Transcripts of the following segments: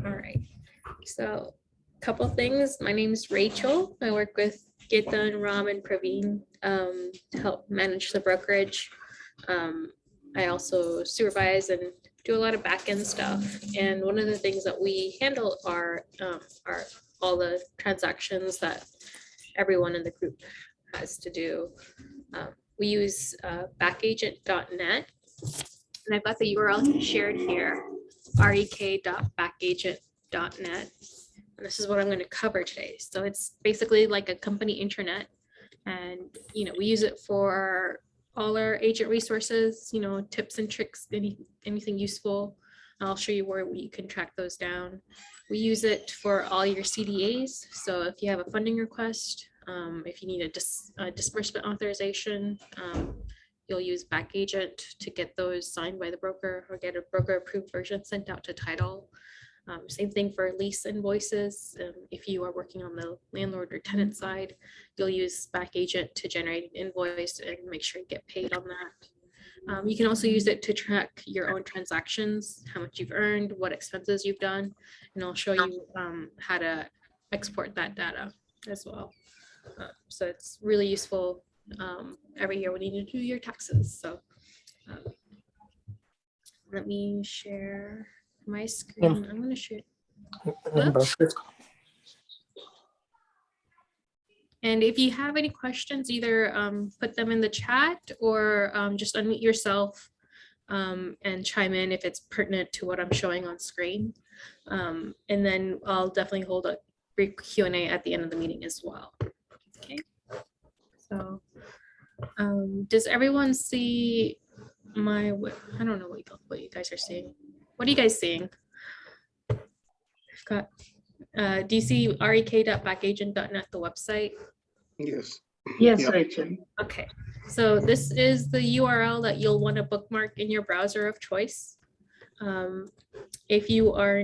All right. So a couple things. My name is Rachel. I work with Getan, Ram, and Praveen to help manage the brokerage. I also supervise and do a lot of back-end stuff. And one of the things that we handle are all the transactions that everyone in the group has to do. We use Backagent.net, and I've got the URL shared here, rek.backagent.net. And this is what I'm going to cover today. So it's basically like a company intranet, and we use it for all our agent resources, tips and tricks, anything useful. I'll show you where you can track those down. We use it for all your CDAs. So if you have a funding request, if you need a disbursement authorization, you'll use Backagent to get those signed by the broker or get a broker approved version sent out to title. Same thing for lease invoices. If you are working on the landlord or tenant side, you'll use Backagent to generate an invoice and make sure you get paid on that. You can also use it to track your own transactions, how much you've earned, what expenses you've done, and I'll show you how to export that data as well. So it's really useful every year when you need to do your taxes. So let me share my screen. I'm going to share. And if you have any questions, either put them in the chat or just unmute yourself and chime in if it's pertinent to what I'm showing on screen. And then I'll definitely hold a brief Q&A at the end of the meeting as well. Okay. So does everyone see my, I don't know what you guys are seeing. What are you guys seeing? I've got, do you see rek.backagent.net, the website? Yes. Yes, Yep. Rachel. Okay, so this is the URL that you'll want to bookmark in your browser of choice. If you are,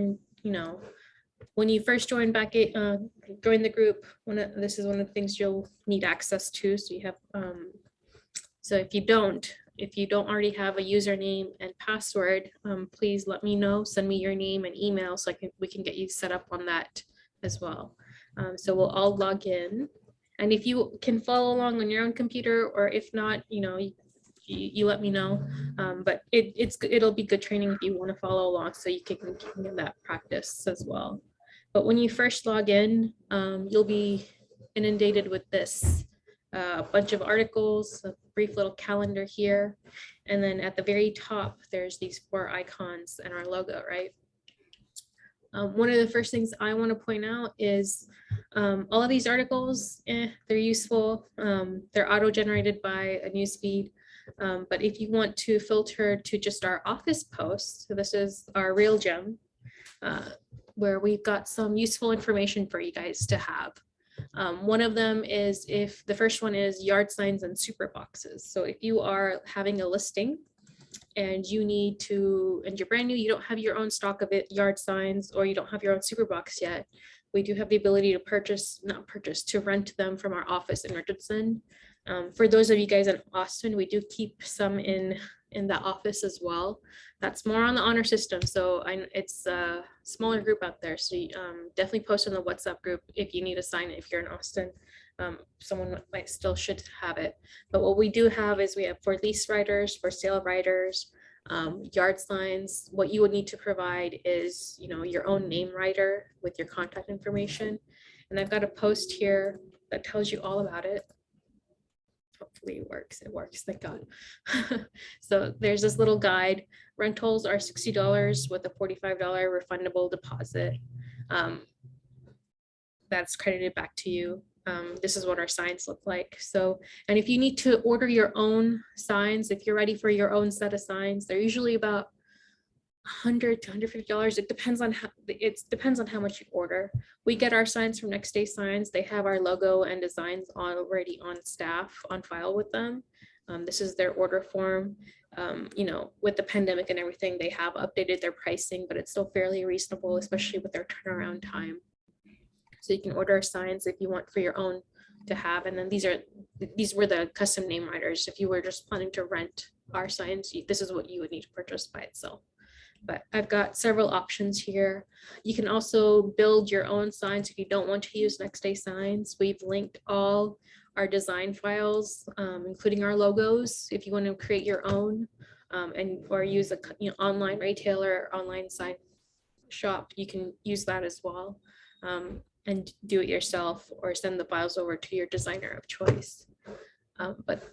when you first join join the group, this is one of the things you'll need access to. So you have, so if you don't already have a username and password, please let me know. Send me your name and email so we can get you set up on that as well. So we'll all log in. And if you can follow along on your own computer, or if not, you let me know. But it'll be good training if you want to follow along, so you can get that practice as well. But when you first log in, you'll be inundated with this, a bunch of articles, a brief little calendar here, and then at the very top, there's these 4 icons and our logo, right? One of the first things I want to point out is all of these articles, they're useful. They're auto-generated by a newsfeed. But if you want to filter to just our office posts, so this is our real gem, where we've got some useful information for you guys to have. One of them is the first one is yard signs and super boxes. So if you are having a listing and you need to, and you're brand new, you don't have your own stock of yard signs, or you don't have your own super box yet, we do have the ability to to rent them from our office in Richardson. For those of you guys in Austin, we do keep some in the office as well. That's more on the honor system. So it's a smaller group out there. So definitely post in the WhatsApp group if you need to sign it. If you're in Austin, someone should have it. But what we do have is we have for lease writers, for sale writers, yard signs. What you would need to provide is, your own name writer with your contact information. And I've got a post here that tells you all about it. Hopefully it works, thank God. So there's this little guide. Rentals are $60 with a $45 refundable deposit. That's credited back to you. This is what our signs look like. So, and if you need to order your own signs, if you're ready for your own set of signs, they're usually about $100 to $150. It depends on how much you order. We get our signs from Next Day Signs. They have our logo and designs already on staff, on file with them. This is their order form. With the pandemic and everything, they have updated their pricing, but it's still fairly reasonable, especially with their turnaround time. So you can order signs if you want for your own to have. And then these were the custom name writers. If you were just planning to rent our signs, this is what you would need to purchase by itself. but I've got several options here. You can also build your own signs if you don't want to use next day signs. We've linked all our design files, including our logos, if you want to create your own, or use a online retailer or online sign shop, you can use that as well, and do it yourself or send the files over to your designer of choice. But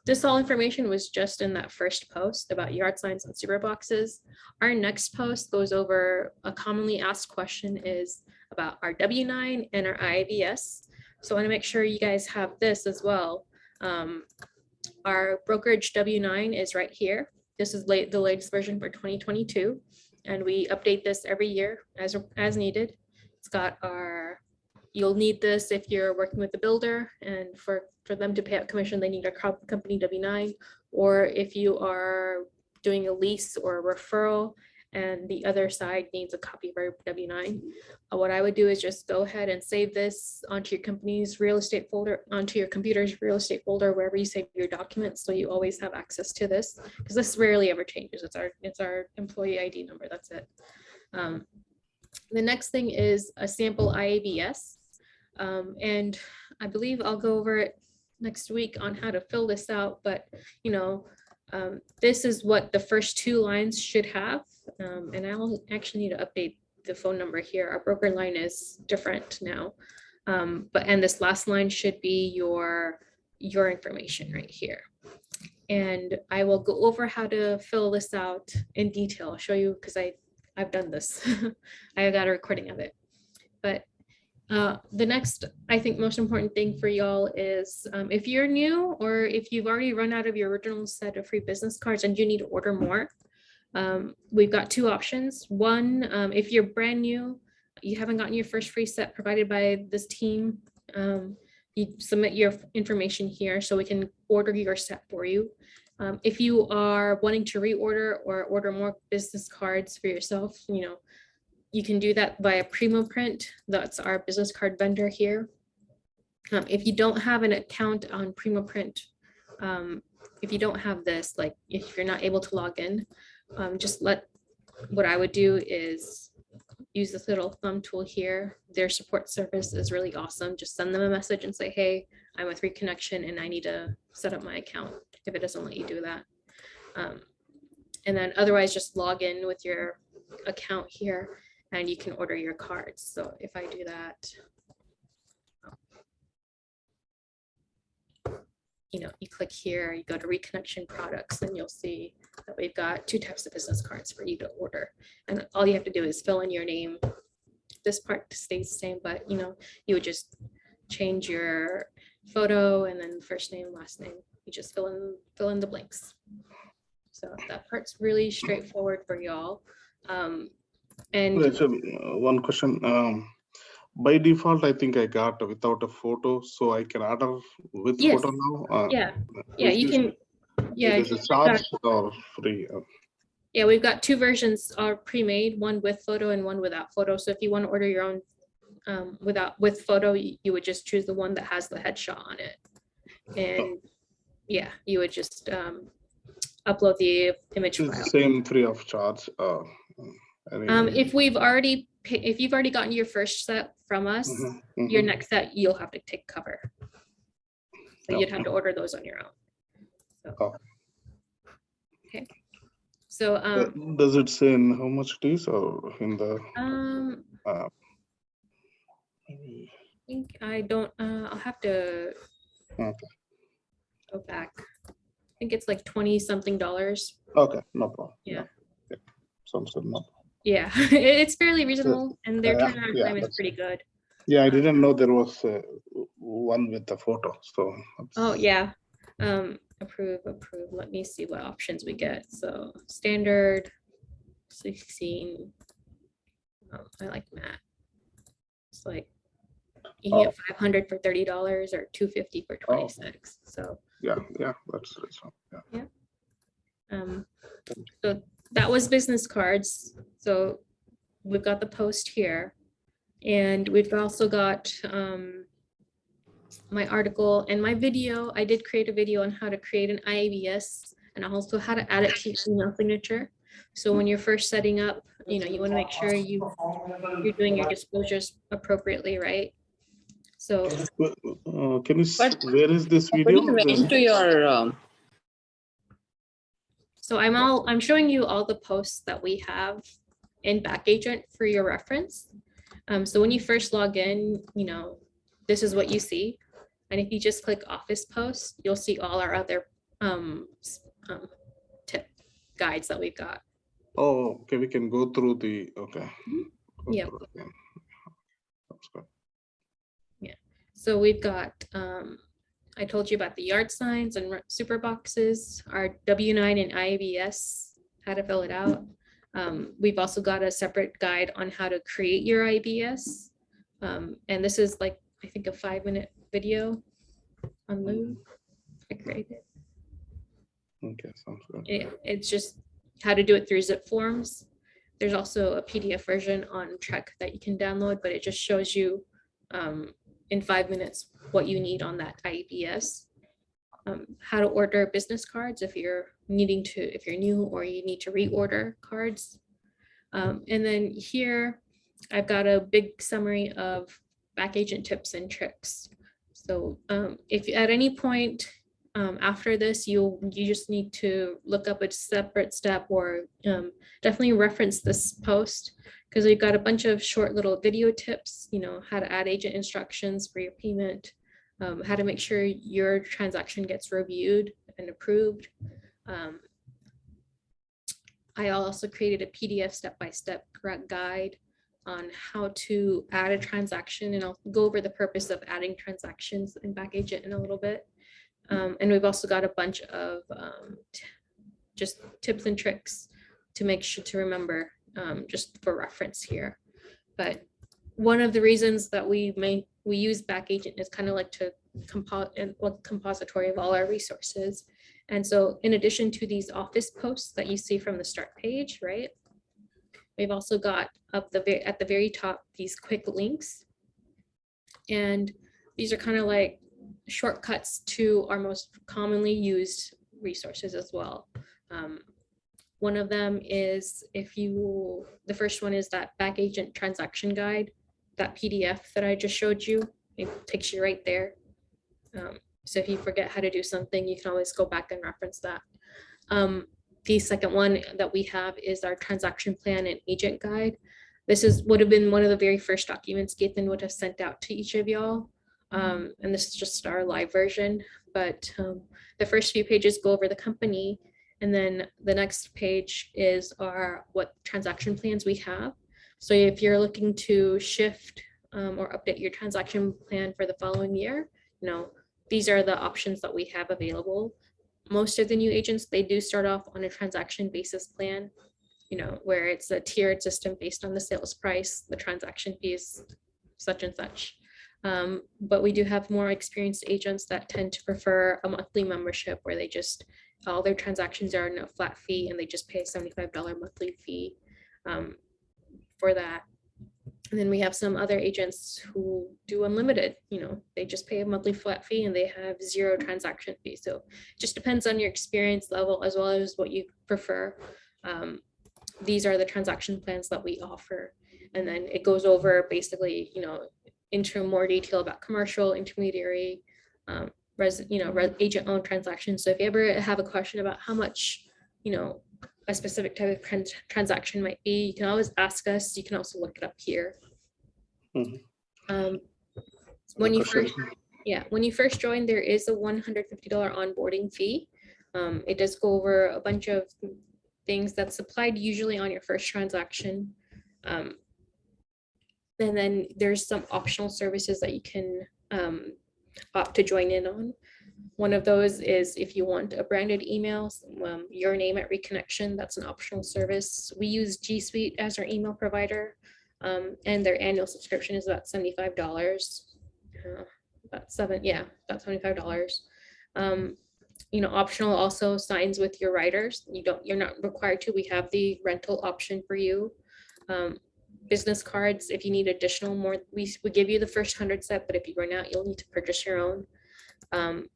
this all information was just in that first post about yard signs and super boxes. Our next post goes over a commonly asked question is about our W9 and our Iabs. So I want to make sure you guys have this as well. Our Brokerage W9 is right here. This is the latest version for 2022. And we update this every year as needed. It's got you'll need this if you're working with a builder, and for them to pay out commission, they need a company W9, or if you are doing a lease or a referral and the other side needs a copy of our W9. What I would do is just go ahead and save this onto your company's real estate folder, onto your computer's real estate folder, wherever you save your documents, so you always have access to this, because this rarely ever changes. It's our employee ID number. That's it. The next thing is a sample Iabs, and I believe I'll go over it next week on how to fill this out, but this is what the first two lines should have, and I'll actually need to update the phone number here. Our broker line is different now, and this last line should be your information right here. And I will go over how to fill this out in detail. I'll show you, because I've done this. I got a recording of it. But the next, I think, most important thing for y'all is if you're new, or if you've already run out of your original set of free business cards and you need to order more, we've got two options. One, if you're brand new, you haven't gotten your first free set provided by this team, you submit your information here so we can order your set for you. If you are wanting to reorder or order more business cards for yourself, you can do that via Primo Print. That's our business card vendor here. If you don't have an account on Primo Print, if you don't have this, like if you're not able to log in, what I would do is use this little thumb tool here. Their support service is really awesome. Just send them a message and say, hey, I'm with ReKonnection and I need to set up my account, if it doesn't let you do that. And then otherwise just log in with your account here and you can order your cards. So if I do that, you click here, you go to ReKonnection products, and you'll see that we've got two types of business cards for you to order. And all you have to do is fill in your name. This part stays the same, but you would just change your photo and then first name, last name. You just fill in the blanks. So that part's really straightforward for y'all. And so one question. By default, I think I got without a photo, so I can order with yes. photo now. Yeah, you can. Yeah, is it charged or free? Yeah, we've got two versions are pre-made, one with photo and one without photo. So if you want to order your own with photo, you would just choose the one that has the headshot on it, and yeah, you would just upload the image file. It's the same free of charge. If you've already gotten your first set from us, your next set you'll have to take cover. So you'd have to order those on your own. So, okay. So does it say in how much it is, or in the I don't I'll have to go back. I think it's like $20-something. Okay, no problem. Yeah. Sounds good. No. Yeah, it's fairly reasonable, and their turnaround time is pretty good. Yeah, I didn't know there was one with the photo. So. Oh yeah, approve. Let me see what options we get. So standard, 16. I like matte. It's like you can get 500 for $30 or 250 for 26. So yeah, that's reasonable. Yeah. So that was business cards. So we've got the post here, and we've also got my article and my video. I did create a video on how to create an Iabs and also how to add it to your email signature. So when you're first setting up, you know, you want to make sure you're doing your disclosures appropriately, right? So Can you, where is this But video? you went to your So I'm showing you all the posts that we have in Backagent for your reference. So when you first log in, you know, this is what you see. And if you just click Office Posts, you'll see all our other tip guides that we've got. Oh, okay. We can go through the, okay. Yeah. That's good. Yeah. So we've got, I told you about the yard signs and super boxes, our W9 and Iabs, how to fill it out. We've also got a separate guide on how to create your IBS. And this is like, I think a 5-minute video on Loom. I created. Okay, sounds good. It's just how to do it through zip forms. There's also a PDF version on Trek that you can download, but it just shows you in 5 minutes what you need on that IBS. How to order business cards if you're new or you need to reorder cards. And then here I've got a big summary of Backagent tips and tricks. So if at any point after this, you just need to look up a separate step or definitely reference this post, because we've got a bunch of short little video tips, you know, how to add agent instructions for your payment, how to make sure your transaction gets reviewed and approved. I also created a PDF step-by-step guide on how to add a transaction, and I'll go over the purpose of adding transactions in Backagent in a little bit. And we've also got a bunch of just tips and tricks to make sure to remember, just for reference here. But one of the reasons that we use Backagent is kind of like to compository of all our resources. And so in addition to these office posts that you see from the start page, right, we've also got at the very top these quick links. And these are kind of like shortcuts to our most commonly used resources as well. One of them is the first one is that Backagent transaction guide, that PDF that I just showed you. It takes you right there. So if you forget how to do something, you can always go back and reference that. The second one that we have is our transaction plan and agent guide. This would have been one of the very first documents Gaten would have sent out to each of y'all. And this is just our live version, but the first few pages go over the company, and then the next page is what transaction plans we have. So if you're looking to shift or update your transaction plan for the following year, you know, these are the options that we have available. Most of the new agents, they do start off on a transaction basis plan, you know, where it's a tiered system based on the sales price, the transaction fees, such and such. But we do have more experienced agents that tend to prefer a monthly membership where all their transactions are in a flat fee and they just pay a $75 monthly fee for that. And then we have some other agents who do unlimited, you know, they just pay a monthly flat fee and they have 0 transaction fee. So it just depends on your experience level as well as what you prefer. These are the transaction plans that we offer. And then it goes over basically, you know, into more detail about commercial, intermediary, agent owned transactions. So if you ever have a question about how much, you know, a specific type of transaction might be, you can always ask us. You can also look it up here. Mm-hmm. When you first join, there is a $150 onboarding fee. It does go over a bunch of things that's applied usually on your first transaction. And then there's some optional services that you can opt to join in on. One of those is if you want a branded email, your name at ReKonnection, that's an optional service. We use G Suite as our email provider, and their annual subscription is about $75. About $75. You know, optional also signs with your writers. You're not required to. We have the rental option for you. Business cards, if you need additional we give you the first 100 set, but if you run out, you'll need to purchase your own.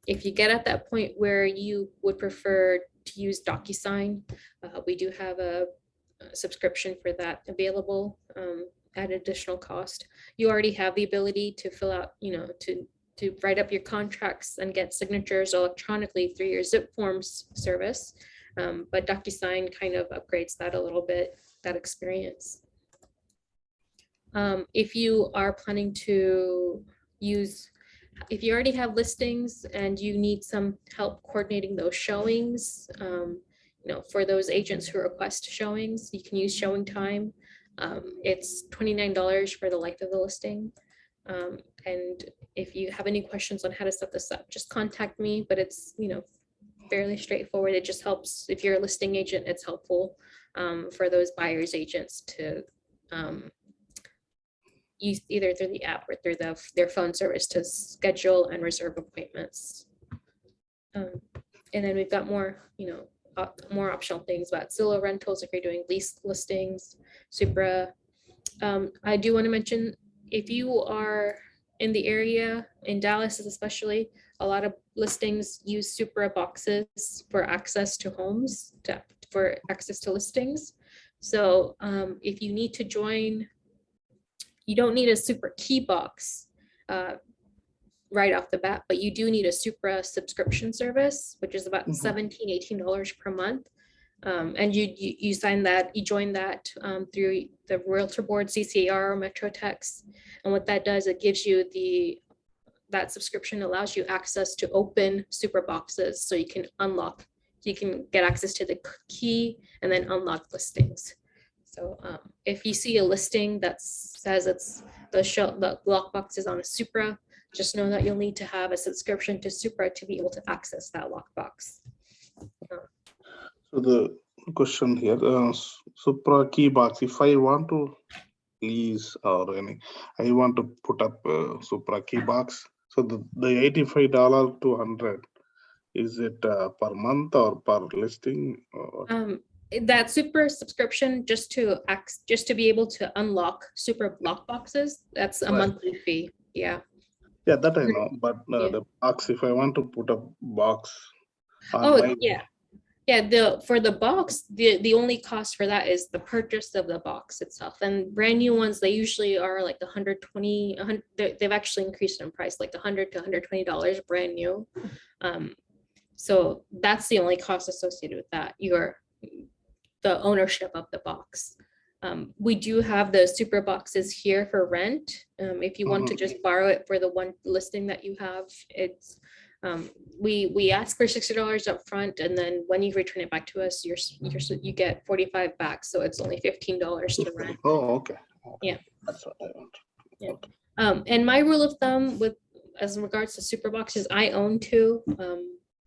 If you get at that point where you would prefer to use DocuSign. We do have a subscription for that available at additional cost. You already have the ability to fill out, to write up your contracts and get signatures electronically through your zip forms service. But DocuSign kind of upgrades that a little bit, that experience. If you are planning to use, if you already have listings and you need some help coordinating those showings, for those agents who request showings, you can use Showing Time. It's $29 for the life of the listing. And if you have any questions on how to set this up, just contact me, but it's, fairly straightforward. It just helps if you're a listing agent, it's helpful for those buyers agents to use either through the app or through their phone service to schedule and reserve appointments. And then we've got more, more optional things about Zillow rentals if you're doing lease listings, Supra. I do want to mention, if you are in the area, in Dallas especially, a lot of listings use Supra boxes for access to homes, for access to listings. So if you need to join, you don't need a Supra key box right off the bat, but you do need a Supra subscription service, which is about $17, $18 per month. And you sign that, you join that through the Realtor Board, CCAR, or MetroTex. And what that does, it gives you that subscription allows you access to open Supra boxes, so you can unlock, you can get access to the key and then unlock listings. So if you see a listing that says it's the lockbox is on a Supra, just know that you'll need to have a subscription to Supra to be able to access that lockbox. So the question here, Supra key box, if I want to lease or I want to put up Supra key box. So the $85 to $100, is it per month or per listing? Or? That Supra subscription, just to be able to unlock Supra lock boxes, that's a monthly fee. Yeah. Yeah, that I know, but the box, if I want to put a box. For the box, the only cost for that is the purchase of the box itself. And brand new ones, they usually are like $120. They've actually increased in price, like $100 to $120 brand new. So that's the only cost associated with that. The ownership of the box. We do have the Supra boxes here for rent. If you want to just borrow it for the one listing that you have, it's we ask for $60 up front, and then when you return it back to us, you get 45 back. So it's only $15 to rent. Oh, okay. Yeah. That's what I want. Yeah. Okay. And my rule of thumb as in regards to Supra boxes, I own two,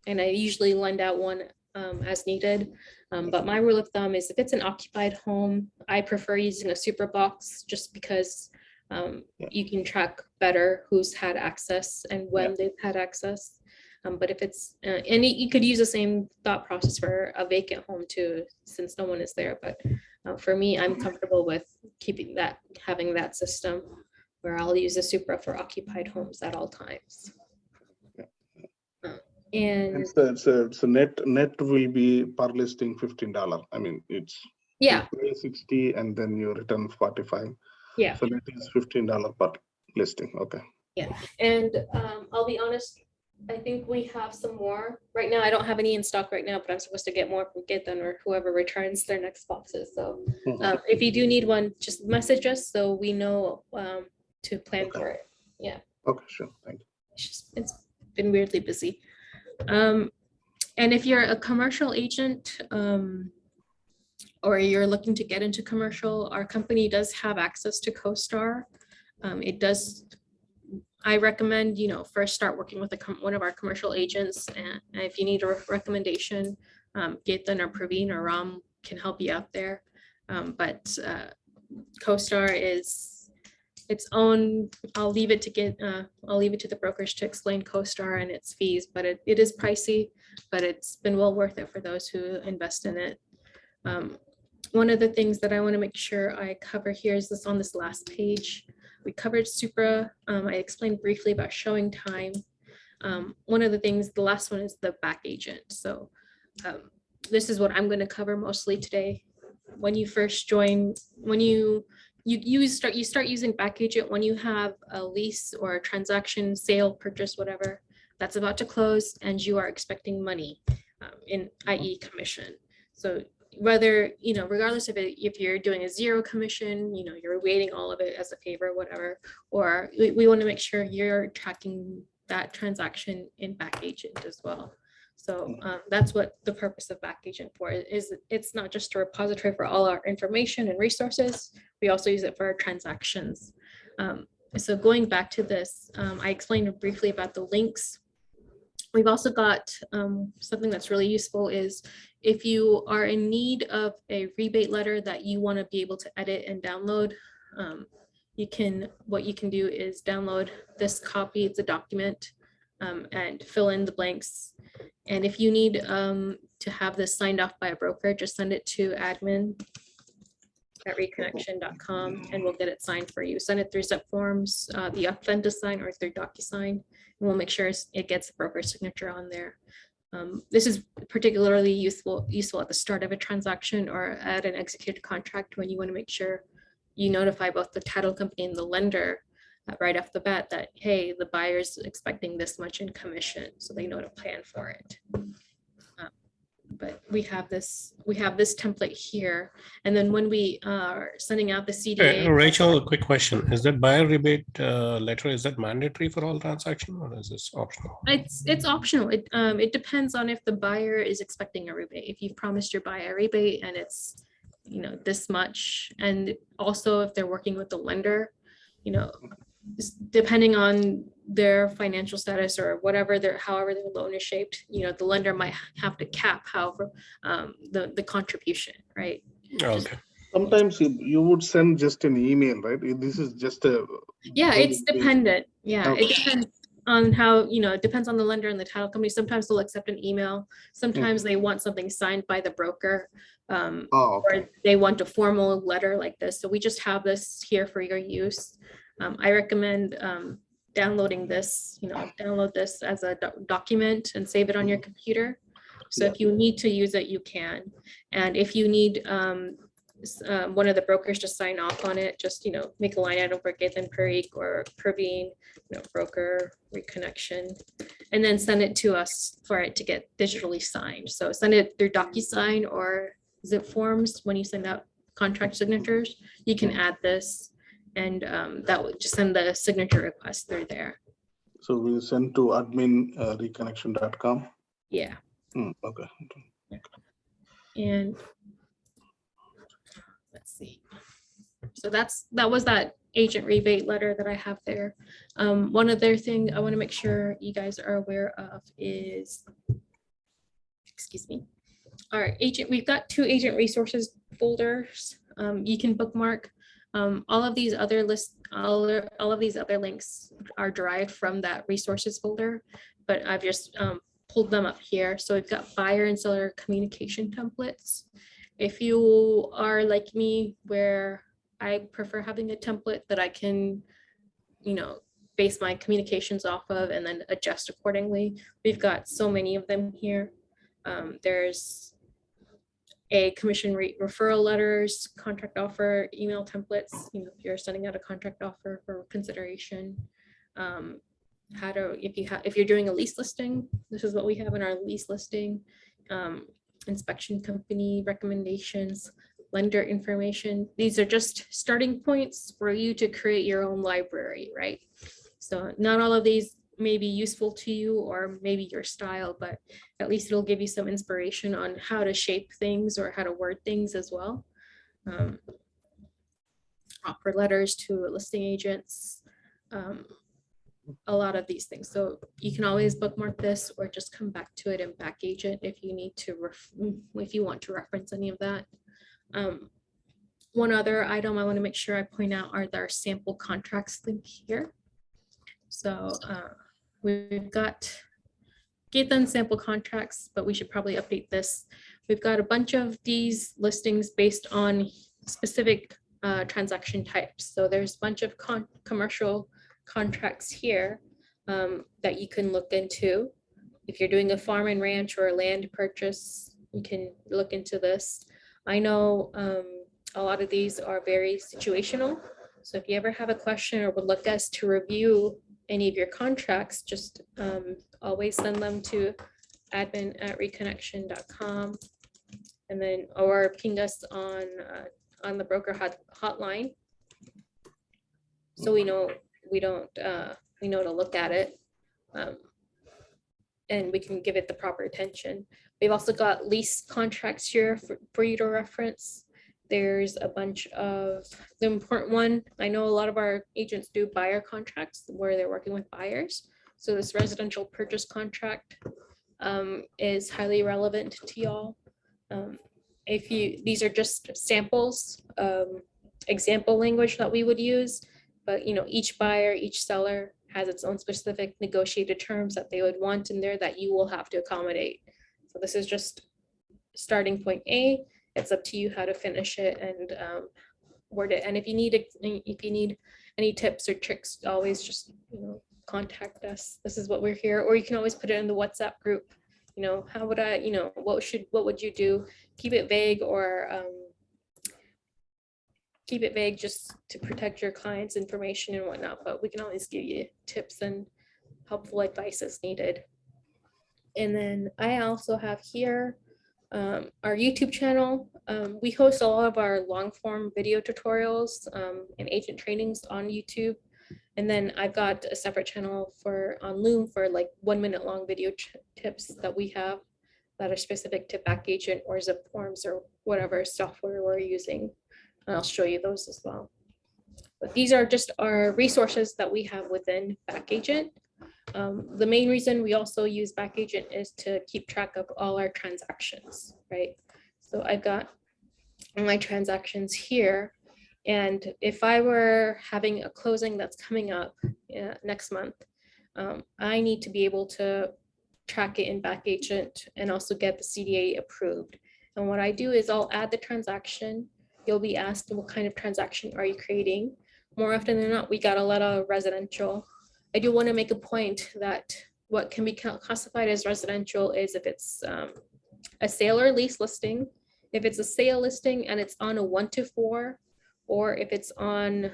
and I usually lend out one as needed. But my rule of thumb is if it's an occupied home, I prefer using a Supra box just because you can track better who's had access and when they've had access. But if it's, and you could use the same thought process for a vacant home too, since no one is there. But for me, I'm comfortable with having that system where I'll use a Supra for occupied homes at all times. And so net will be per listing $15. I mean, it's you pay 60 and then you return 45. Yeah. So that is $15 per listing. Okay. Yeah. And I'll be honest, I think we have some more right now. I don't have any in stock right now, but I'm supposed to get more from Githan or whoever returns their next boxes. So if you do need one, just message us so we know to plan for it. Yeah. Okay, sure. Thank you. It's been weirdly busy. And if you're a commercial agent or you're looking to get into commercial, our company does have access to CoStar. I recommend, first start working with one of our commercial agents. And if you need a recommendation, Githan or Praveen or Ram can help you out there. But CoStar is its own. I'll leave it to the brokers to explain CoStar and its fees, but it is pricey, but it's been well worth it for those who invest in it. One of the things that I want to make sure I cover here is on this last page. We covered Supra. I explained briefly about Showing Time. One of the things, the last one is the Backagent. So this is what I'm going to cover mostly today. When you first join, when you start using Backagent when you have a lease or a transaction, sale, purchase, whatever that's about to close, and you are expecting money, in i.e. commission. So whether, regardless of it, if you're doing a zero commission, you're waiting all of it as a favor, whatever, or we want to make sure you're tracking that transaction in Backagent as well. So that's what the purpose of Backagent for is. It's not just a repository for all our information and resources. We also use it for our transactions. So going back to this, I explained briefly about the links. We've also got something that's really useful is if you are in need of a rebate letter that you want to be able to edit and download, what you can do is download this copy. It's a document, and fill in the blanks. And if you need to have this signed off by a broker, just send it to admin@rekonnection.com and we'll get it signed for you. Send it through Zip Forms, the Authentisign, or through DocuSign. And we'll make sure it gets a broker signature on there. This is particularly useful at the start of a transaction or at an executed contract when you want to make sure you notify both the title company and the lender right off the bat that, hey, the buyer's expecting this much in commission, so they know to plan for it. But we have this template here, and then when we are sending out the CDA. Rachel, a quick question: is that buyer rebate letter, is that mandatory for all transactions, or is this optional? It's optional. It depends on if the buyer is expecting a rebate. If you've promised your buyer a rebate and it's this much, and also if they're working with the lender, depending on their financial status or however their loan is shaped, the lender might have to cap however the contribution, right? Okay. Sometimes you would send just an email, right? This is just a. Yeah, it's dependent. Yeah, Okay. it depends on how, it depends on the lender and the title company. Sometimes they'll accept an email. Sometimes they want something signed by the broker, Okay. or they want a formal letter like this. So we just have this here for your use. I recommend downloading this, download this as a document and save it on your computer. So if you need to use it, you can. And if you need one of the brokers to sign off on it, just, make a line item for Gaithan Parikh or Praveen, broker, ReKonnection, and then send it to us for it to get digitally signed. So send it through DocuSign or Zip Forms. When you send out contract signatures, you can add this. And that would just send the signature request through there. So we'll send to admin rekonnection.com. Yeah. Okay. And let's see. So that was that agent rebate letter that I have there. One other thing I want to make sure you guys are aware of is, excuse me, our agent. We've got 2 agent resources folders. You can bookmark. All of these other links are derived from that resources folder, but I've just pulled them up here. So we've got buyer and seller communication templates. If you are like me, where I prefer having a template that I can, base my communications off of and then adjust accordingly, we've got so many of them here. There's a commission rate if contract offer, email templates, if you're sending out a contract offer for consideration. If you're doing a lease listing, this is what we have in our lease listing. Inspection company recommendations, lender information. These are just starting points for you to create your own library, right? So not all of these may be useful to you or maybe your style, but at least it'll give you some inspiration on how to shape things or how to word things as well. Offer letters to listing agents, a lot of these things. So you can always bookmark this or just come back to it in Backagent if you need to, if you want to reference any of that. One other item I want to make sure I point out are our sample contracts link here. So we've got Gaithan sample contracts, but we should probably update this. We've got a bunch of these listings based on specific transaction types. So there's a bunch of commercial contracts here that you can look into. If you're doing a farm and ranch or a land purchase, you can look into this. I know a lot of these are very situational. So if you ever have a question or would like us to review any of your contracts, just always send them to admin@reconnection.com, and then or ping us on the broker hotline, so we know we know to look at it, and we can give it the proper attention. We've also got lease contracts here for you to reference. There's a bunch of the important one. I know a lot of our agents do buyer contracts where they're working with buyers. So this residential purchase contract is highly relevant to y'all. These are just samples, example language that we would use, but each buyer, each seller has its own specific negotiated terms that they would want in there that you will have to accommodate. So this is just starting point A. It's up to you how to finish it and word it. And if you need any tips or tricks, always just contact us. This is what we're here. Or you can always put it in the WhatsApp group. How would I, what would you do? Keep it vague, or keep it vague just to protect your client's information and whatnot. But we can always give you tips and helpful advice as needed. And then I also have here our YouTube channel. We host a lot of our long form video tutorials and agent trainings on YouTube. And then I've got a separate channel on Loom for like 1 minute long video tips that we have that are specific to Backagent or Zip Forms or whatever software we're using. And I'll show you those as well. But these are just our resources that we have within Backagent. The main reason we also use Backagent is to keep track of all our transactions, right? So I've got my transactions here. And if I were having a closing that's coming up next month, I need to be able to track it in Backagent and also get the CDA approved. And what I do is I'll add the transaction. You'll be asked, what kind of transaction are you creating? More often than not, we got a lot of residential. I do want to make a point that what can be classified as residential is if it's a sale or lease listing, if it's a sale listing and it's on a 1-4, or if it's on,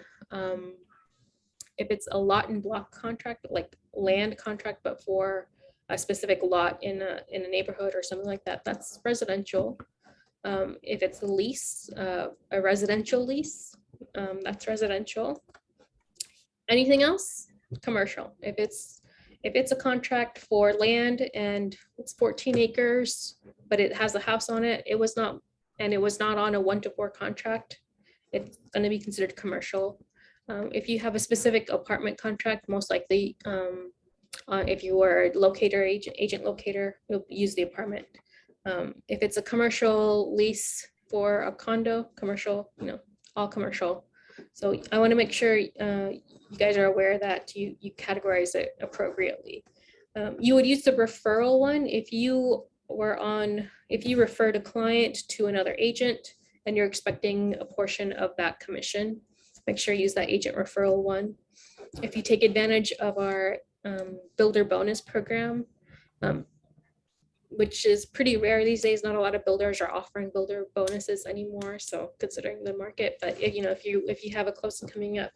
if it's a lot and block contract, like land contract, but for a specific lot in a neighborhood or something like that, that's residential. If it's a lease, a residential lease, that's residential. Anything else? Commercial. If it's a contract for land and it's 14 acres, but it has a house on it, it was not on a 1-4 contract, it's going to be considered commercial. If you have a specific apartment contract, most likely, if you were a locator, agent locator, you'll use the apartment. If it's a commercial lease for a condo, commercial, all commercial. So I want to make sure you guys are aware that you categorize it appropriately. You would use the referral one if you referred a client to another agent and you're expecting a portion of that commission. Make sure you use that agent referral one. If you take advantage of our builder bonus program, which is pretty rare these days, not a lot of builders are offering builder bonuses anymore. So considering the market, but if you have a closing coming up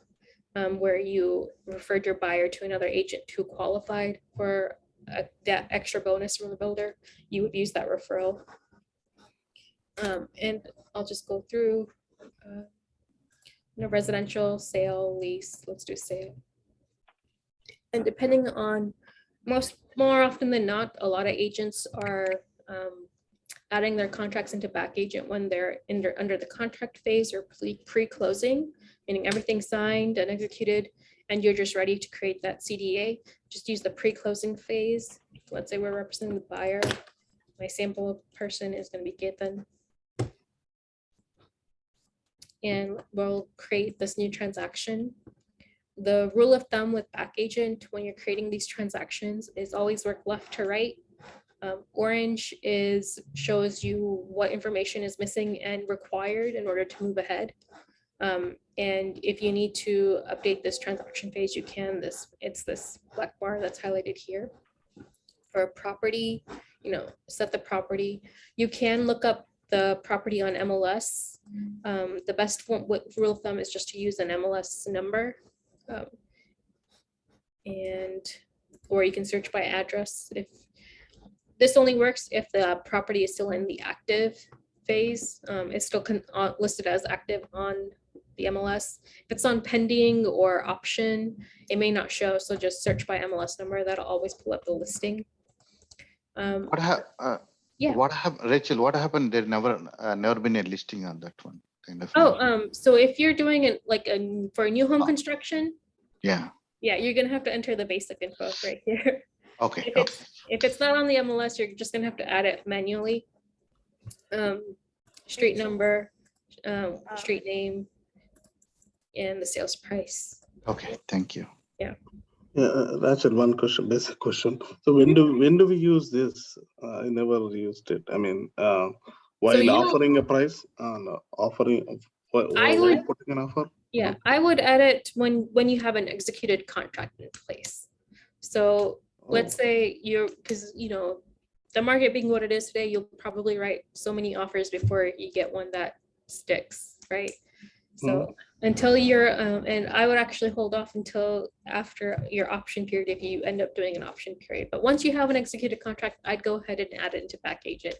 where you referred your buyer to another agent who qualified for that extra bonus from the builder, you would use that referral. And I'll just go through residential, sale, lease. Let's do sale. And depending on more often than not, a lot of agents are adding their contracts into Backagent when they're under the contract phase or pre-closing, meaning everything's signed and executed, and you're just ready to create that CDA. Just use the pre-closing phase. Let's say we're representing the buyer. My sample person is going to be Gaten. And we'll create this new transaction. The rule of thumb with Backagent when you're creating these transactions is always work left to right. Orange shows you what information is missing and required in order to move ahead. And if you need to update this transaction phase, you can. It's this black bar that's highlighted here. For property, set the property. You can look up the property on MLS. The best rule of thumb is just to use an MLS number. Or you can search by address. If this only works if the property is still in the active phase, it's still listed as active on the MLS. If it's on pending or option, it may not show. So just search by MLS number. That'll always pull up the listing. Yeah. Rachel, what happened? There never been a listing on that one. Kind of. So if you're doing it for a new home construction, yeah, you're gonna have to enter the basic info right here. Okay. If it's not on the MLS, you're just gonna have to add it manually. Street number, street name, and the sales price. Okay, thank you. Yeah. Rachel, one question, basic question. So when do we use this? I never used it. I mean, while offering a price, offering, while putting an offer. Yeah, I would add it when you have an executed contract in place. So let's say because the market being what it is today, you'll probably write so many offers before you get one that sticks, right? So until you're, and I would actually hold off until after your option period if you end up doing an option period. But once you have an executed contract, I'd go ahead and add it into Backagent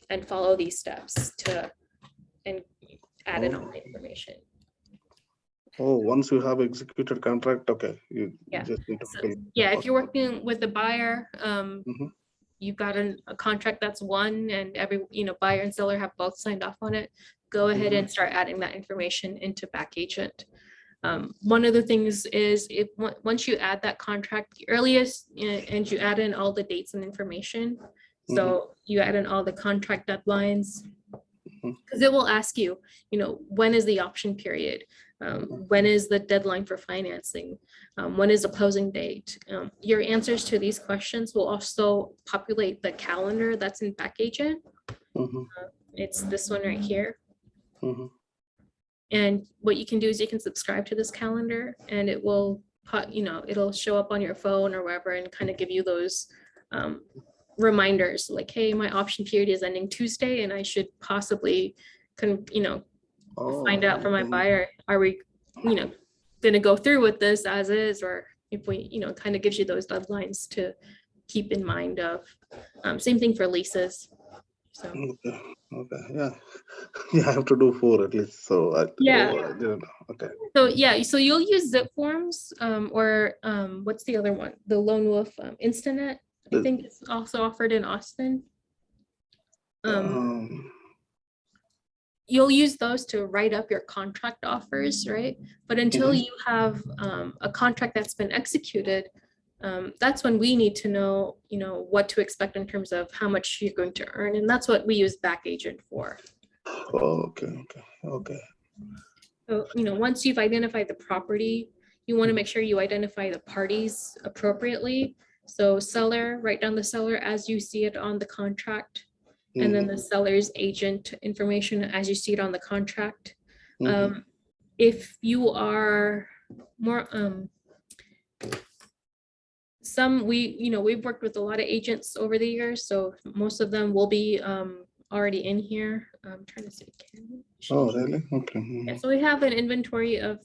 and follow these steps and add in all the information. Oh, once you have executed contract, okay. You just need to fill. Yeah, if you're working with a buyer, you've got a contract that's won and every buyer and seller have both signed off on it, go ahead and start adding that information into Backagent. One of the things is once you add that contract, the earliest, and you add in all the dates and information. So you add in all the contract deadlines, because it will ask you, when is the option period? When is the deadline for financing? When is the closing date? Your answers to these questions will also populate the calendar that's in Backagent. It's this one right here. And what you can do is you can subscribe to this calendar and it will, it'll show up on your phone or wherever and kind of give you those reminders like, hey, my option period is ending Tuesday and I should possibly, find out from my buyer, are we, going to go through with this as is, or if we, kind of gives you those deadlines to keep in mind of. Same thing for leases. So. Okay. Yeah, I have to do 4 at least. So I didn't know. Okay. So you'll use zip forms or what's the other one? The Lone Wolf Instanet. I think it's also offered in Austin. You'll use those to write up your contract offers, right? But until you have a contract that's been executed, that's when we need to know, what to expect in terms of how much you're going to earn. And that's what we use Backagent for. Okay. So, once you've identified the property, you want to make sure you identify the parties appropriately. So seller, write down the seller as you see it on the contract. And then the seller's agent information as you see it on the contract. If you are more, we've worked with a lot of agents over the years, so most of them will be already in here. I'm trying to see. Oh, really? Okay. Yeah, so we have an inventory of,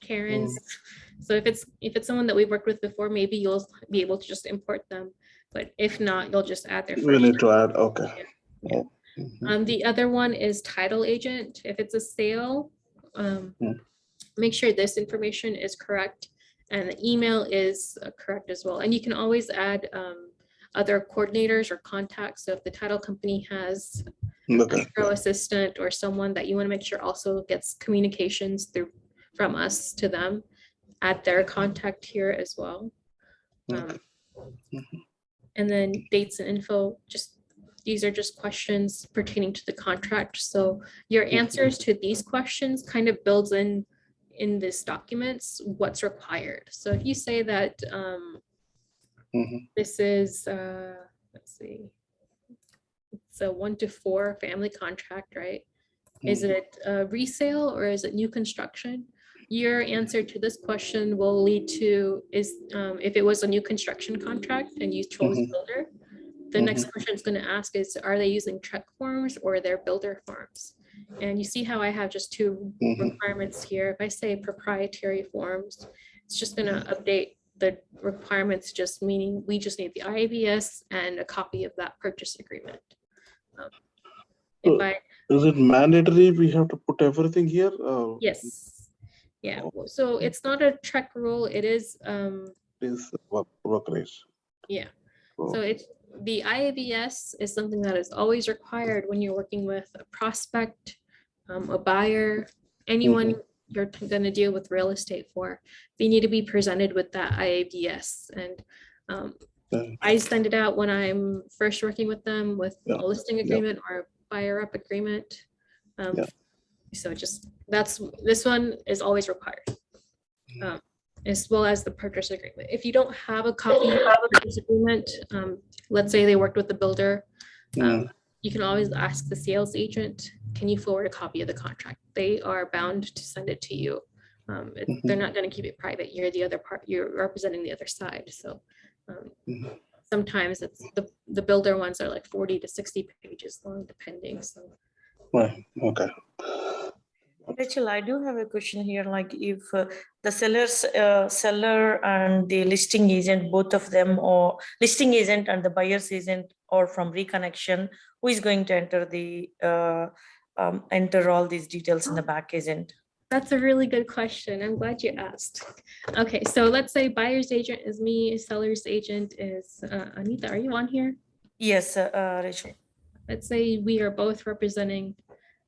Karens. So if it's someone that we've worked with before, maybe you'll be able to just import them. But if not, you'll just add their first. We need to add, okay. Yeah. The other one is title agent. If it's a sale, make sure this information is correct and the email is correct as well. And you can always add other coordinators or contacts. So if the title company has an escrow assistant or someone that you want to make sure also gets communications from us to them, add their contact here as well. And then dates and info, these are just questions pertaining to the contract. So your answers to these questions kind of builds in this documents what's required. So if you say that this is, let's see, it's a 1 to 4 family contract, right? Is it a resale or is it new construction? Your answer to this question will lead to if it was a new construction contract and you chose builder, the next question it's going to ask is, are they using truck forms or their builder forms? And you see how I have just two requirements here. If I say proprietary forms, it's just going to update the requirements, just meaning we just need the IABS and a copy of that purchase agreement. Is it mandatory? We have to put everything here? Yes. Yeah. So it's not a truck rule. It is. Is brokerage. Yeah. So it's the IABS is something that is always required when you're working with a prospect, a buyer, anyone you're going to deal with real estate for. They need to be presented with that IABS, and I send it out when I'm first working with them with a listing agreement or a buyer up agreement. So just this one is always required. As well as the purchase agreement. If you don't have a copy of the purchase agreement, let's say they worked with the builder, you can always ask the sales agent, can you forward a copy of the contract? They are bound to send it to you. They're not going to keep it private. You're the other part, you're representing the other side. So sometimes it's the builder ones are like 40 to 60 pages long, depending. So. Right, okay. Rachel, I do have a question here. Like if the seller and the listing agent, both of them, or listing agent and the buyer's agent, or from ReKonnection, who is going to enter all these details in the Backagent? That's a really good question. I'm glad you asked. Okay, so let's say buyer's agent is me, seller's agent is Anita. Are you on here? Yes, Rachel. Let's say we are both representing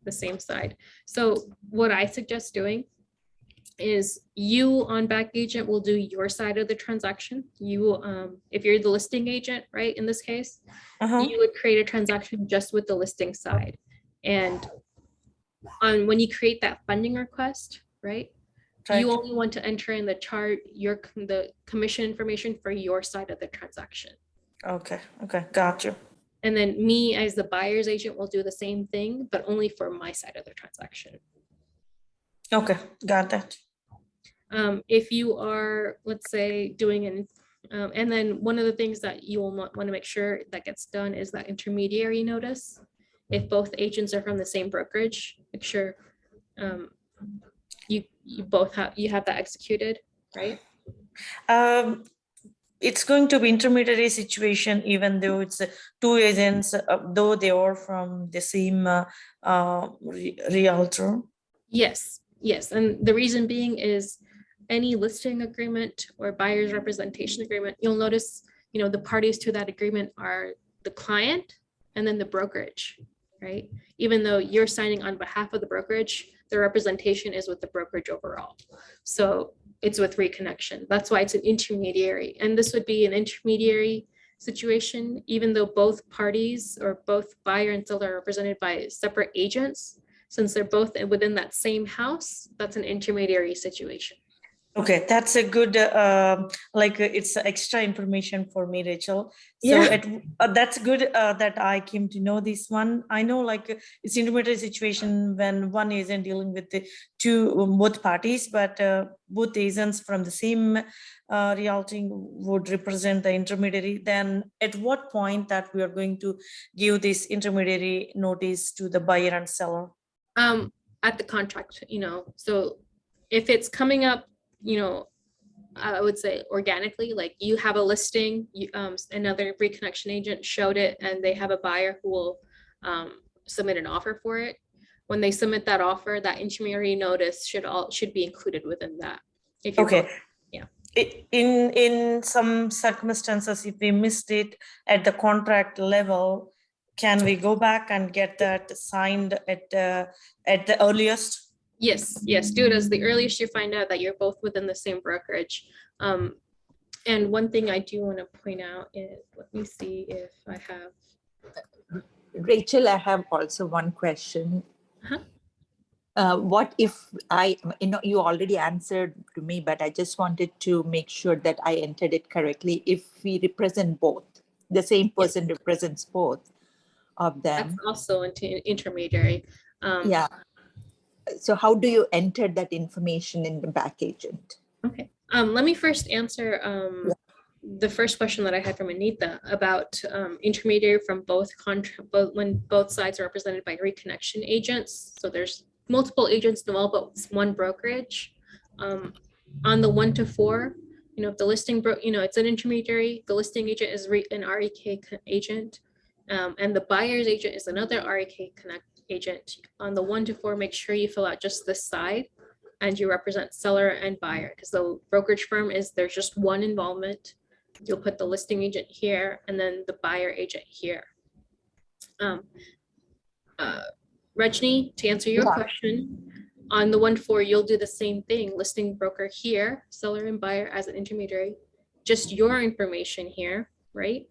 the same side. So what I suggest doing is you on Backagent will do your side of the transaction. You, if you're the listing agent, right, in this case, you would create a transaction just with the listing side. And when you create that funding request, right, you only want to enter in the chart, the commission information for your side of the transaction. Okay, got you. And then me as the buyer's agent will do the same thing, but only for my side of the transaction. Okay, got that. If you are, let's say, doing and then one of the things that you will want to make sure that gets done is that intermediary notice. If both agents are from the same brokerage, make sure you both have that executed, right? It's going to be intermediary situation, even though it's two agents, though they are from the same realtor. Yes. And the reason being is any listing agreement or buyer's representation agreement, you'll notice, the parties to that agreement are the client and then the brokerage, right? Even though you're signing on behalf of the brokerage, the representation is with the brokerage overall. So it's with ReKonnection. That's why it's an intermediary. And this would be an intermediary situation, even though both parties or both buyer and seller are represented by separate agents, since they're both within that same house, that's an intermediary situation. Okay, that's a good, it's extra information for me, Rachel. So that's good that I came to know this one. I know it's intermediary situation when one agent dealing with the both parties, but both agents from the same realty would represent the intermediary. Then at what point that we are going to give this intermediary notice to the buyer and seller? At the contract, so if it's coming up, I would say organically, like you have a listing, another ReKonnection agent showed it and they have a buyer who will submit an offer for it. When they submit that offer, that intermediary notice should be included within that. Okay. In some circumstances, if we missed it at the contract level, can we go back and get that signed at the earliest? Yes, do it as the earliest you find out that you're both within the same brokerage. And one thing I do want to point out is, let me see if I have. Rachel, I have also one question. What if you already answered to me, but I just wanted to make sure that I entered it correctly. If we represent both, the same person represents both of them. That's also an intermediary. So how do you enter that information in the Backagent? Okay. Let me first answer the first question that I had from Anita about intermediary from both when both sides are represented by ReKonnection agents. So there's multiple agents involved, but it's one brokerage. On the 1 to 4, if the listing it's an intermediary, the listing agent is an REK agent, and the buyer's agent is another REK Connect agent. On the 1 to 4, make sure you fill out just this side and you represent seller and buyer, because the brokerage firm there's just one involvement. You'll put the listing agent here and then the buyer agent here. Rajni, to answer your question, on the 1 to 4, you'll do the same thing. Listing broker here, seller and buyer as an intermediary, just your information here, right?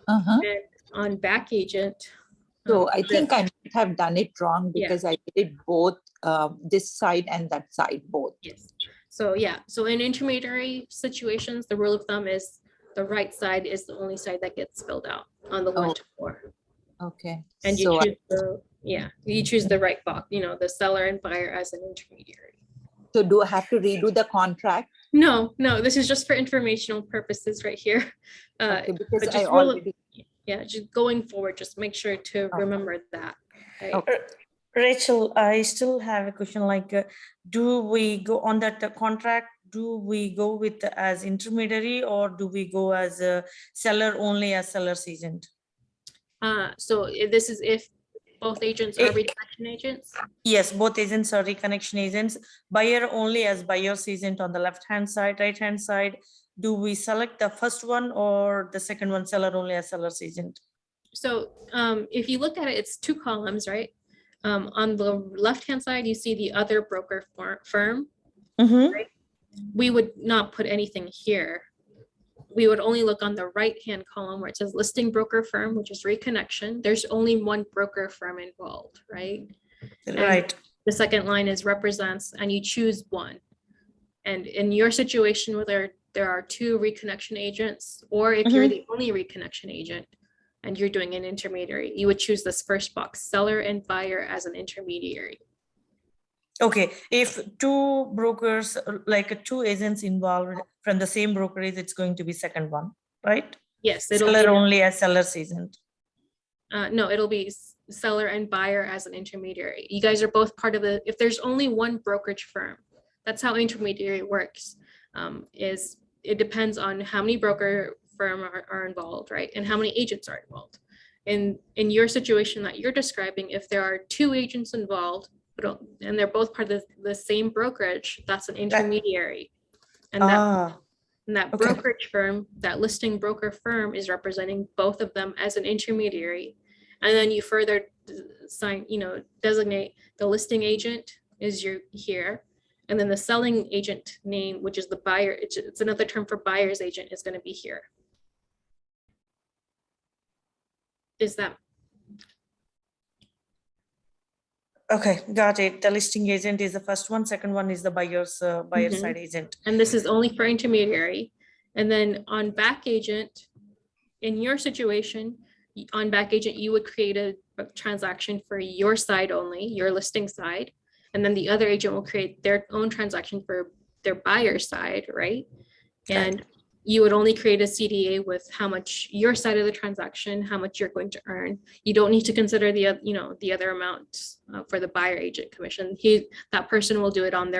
And on Backagent. So I think I might have done it wrong because I did both this side and that side both. Yes. So yeah, so in intermediary situations, the rule of thumb is the right side is the only side that gets filled out on the 1 to 4. Okay. And you So choose you choose the right box, the seller and buyer as an intermediary. So do I have to redo the contract? No, this is just for informational purposes right here. Okay, because but I just already. just going forward, just make sure to remember that. Okay? Okay. Rachel, I still have a question, like, do we go on that contract? Do we go with as intermediary, or do we go as a seller only as seller's agent? So this is if both agents are ReKonnection agents? Yes, both agents are ReKonnection agents. Buyer only as buyer's agent on the left-hand side, right-hand side. Do we select the first one or the second one, seller only as seller's agent? So if you look at it, it's 2 columns, right? On the left-hand side, you see the other broker firm. Right? We would not put anything here. We would only look on the right-hand column where it says listing broker firm, which is ReKonnection. There's only one broker firm involved, right? Right. And the second line is represents, and you choose one. And in your situation where there are 2 ReKonnection agents, or if you're the only ReKonnection agent and you're doing an intermediary, you would choose this first box, seller and buyer as an intermediary. Okay, if 2 brokers, like 2 agents involved from the same brokerage, it's going to be second one, right? Yes, it'll Seller be only as seller's agent. no, it'll be seller and buyer as an intermediary. You guys are both part of if there's only one brokerage firm, that's how intermediary works. It depends on how many broker firm are involved, right? And how many agents are involved. In your situation that you're describing, if there are 2 agents involved, and they're both part of the same brokerage, that's an intermediary. And that brokerage firm, that listing broker firm, is representing both of them as an intermediary. And then you further designate the listing agent is here. And then the selling agent name, which is the buyer, it's another term for buyer's agent, is going to be here. Is that? Okay, got it. The listing agent is the first one. Second one is the buyer's side agent. And this is only for intermediary. And then on Backagent, in your situation, on Backagent, you would create a transaction for your side only, your listing side. And then the other agent will create their own transaction for their buyer side, right? And you would only create a CDA with how much your side of the transaction, how much you're going to earn. You don't need to consider the other amounts for the buyer agent commission. That person will do it on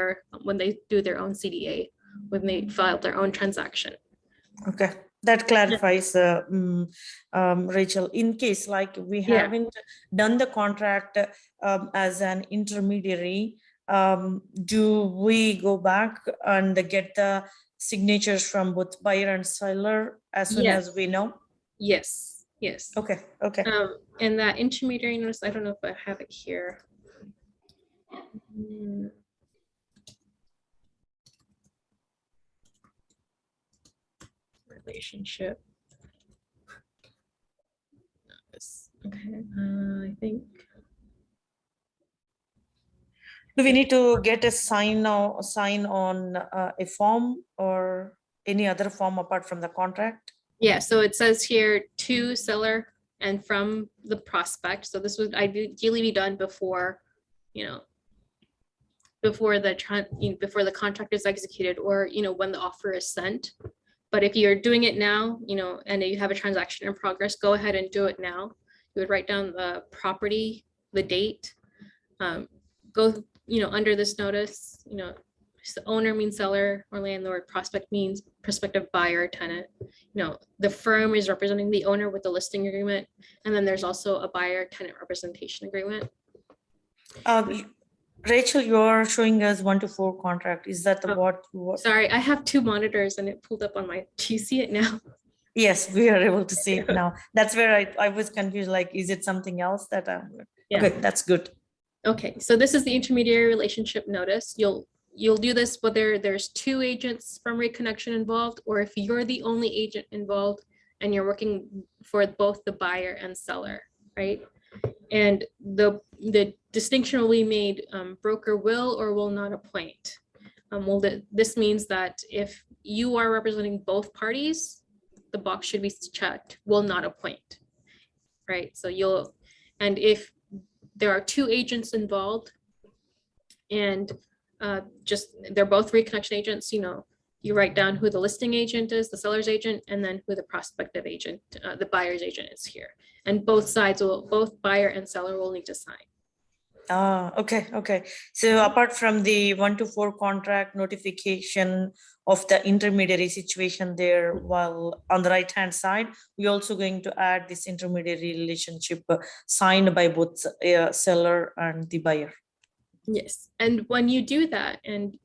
when they do their own CDA, when they file their own transaction. Okay, that clarifies, Rachel. In case like we haven't done the contract as an intermediary, do we go back and get the signatures from both buyer and seller as soon as we know? Yes. Okay. And that intermediary notice, I don't know if I have it here. Relationship. Okay, I think. Do we need to get a sign on a form or any other form apart from the contract? Yeah, so it says here to seller and from the prospect. So this would ideally be done before, before the contract is executed, or when the offer is sent. But if you're doing it now, and you have a transaction in progress, go ahead and do it now. You would write down the property, the date, go, under this notice, so owner means seller or landlord, prospect means prospective buyer or tenant. The firm is representing the owner with the listing agreement. And then there's also a buyer tenant representation agreement. Rachel, you're showing us 1 to 4 contract. Is that the what? Sorry, I have 2 monitors and it pulled up on my, do you see it now? Yes, we are able to see it now. That's where I was confused, like, is it something else that Yeah. Okay, that's good. Okay, so this is the intermediary relationship notice. You'll do this whether there's 2 agents from ReKonnection involved, or if you're the only agent involved and you're working for both the buyer and seller, right? And the distinction will be made, broker will or will not appoint. This means that if you are representing both parties, the box should be checked, will not appoint, right? So and if there are 2 agents involved and they're both ReKonnection agents, you write down who the listing agent is, the seller's agent, and then who the prospective agent, the buyer's agent is here. And both buyer and seller will need to sign. Okay. So apart from the 1 to 4 contract notification of the intermediary situation there, while on the right hand side, we're also going to add this intermediary relationship signed by both seller and the buyer. Yes, and when you do that, and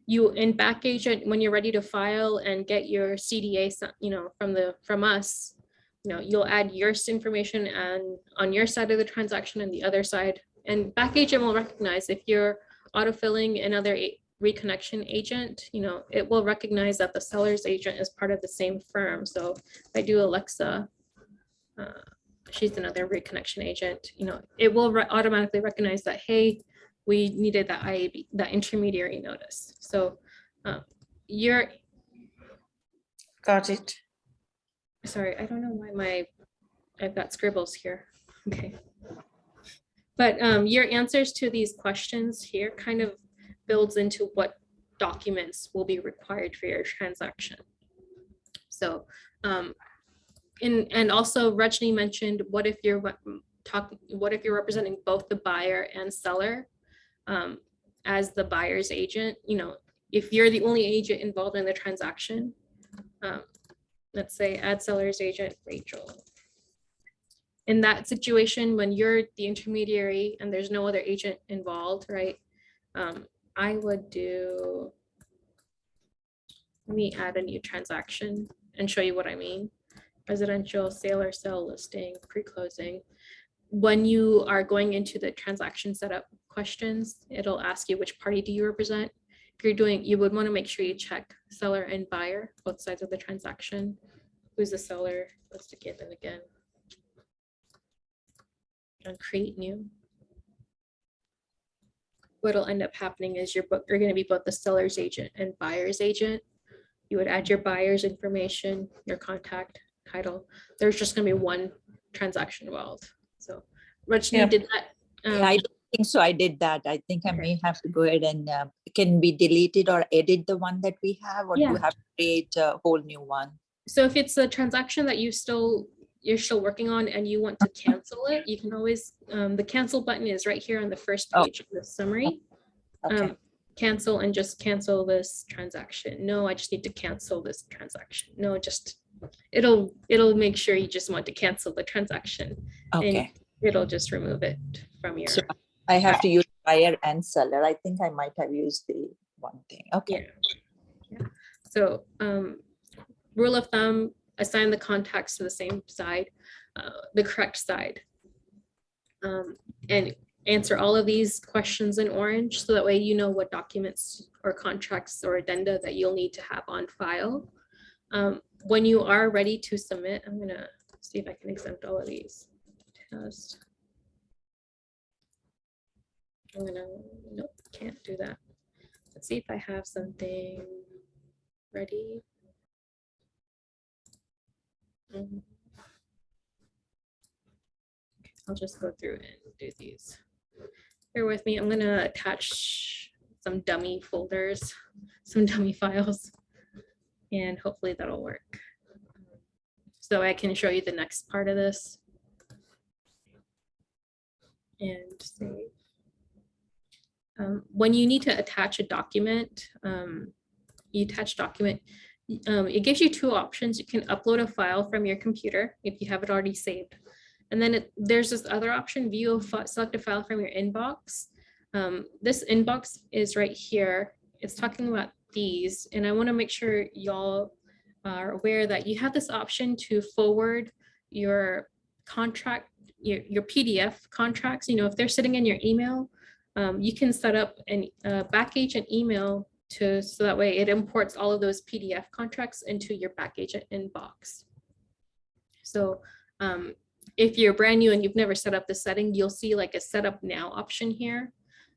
you in Backagent, when you're ready to file and get your CDA, from us, you'll add your information and on your side of the transaction and the other side. And Backagent will recognize if you're autofilling another ReKonnection agent, it will recognize that the seller's agent is part of the same firm. So if I do Alexa, she's another ReKonnection agent, it will automatically recognize that, hey, we needed that IAB, that intermediary notice. So Got it. Sorry, I don't know why I've got scribbles here. Okay. But your answers to these questions here kind of builds into what documents will be required for your transaction. So, and also Rajni mentioned, what if you're representing both the buyer and seller as the buyer's agent? If you're the only agent involved in the transaction, let's say add seller's agent, Rachel. In that situation, when you're the intermediary and there's no other agent involved, right? I would let me add a new transaction and show you what I mean. Residential, sale or sell listing, pre-closing. When you are going into the transaction setup questions, it'll ask you which party do you represent. If you would want to make sure you check seller and buyer, both sides of the transaction. Who's the seller? Let's get them again. And create new. What'll end up happening is you're going to be both the seller's agent and buyer's agent. You would add your buyer's information, your contact, title. There's just going to be one transaction involved. So Rajni did that. Yeah, I don't think so. I did that. I think I may have to go ahead and can we delete it or edit the one that we have, or do you have to create a whole new one? So if it's a transaction that you're still working on and you want to cancel it, you can always, the cancel button is right here on the first page of the summary. Okay. Cancel and just cancel this transaction. No, I just need to cancel this transaction. No, just, it'll make sure you just want to cancel the transaction. Okay. And it'll just remove it from your. So I have to use buyer and seller. I think I might have used the one thing. Okay. Yeah. So rule of thumb, assign the contacts to the same side, the correct side, and answer all of these questions in orange, so that way you know what documents or contracts or addenda that you'll need to have on file. When you are ready to submit, I'm gonna see if I can exempt all of these. Test. Nope, can't do that. Let's see if I have something ready. I'll just go through and do these. Bear with me. I'm going to attach some dummy folders, some dummy files. and hopefully that'll work. So I can show you the next part of this. And save. When you need to attach a document, you attach document, it gives you two options. You can upload a file from your computer if you have it already saved. And then there's this other option, view a select a file from your inbox. This inbox is right here. It's talking about these, and I want to make sure y'all are aware that you have this option to forward your contract, your PDF contracts. You know, if they're sitting in your email, you can set up a Backagent email so that way it imports all of those PDF contracts into your Backagent inbox. So if you're brand new and you've never set up the setting, you'll see like a setup now option here.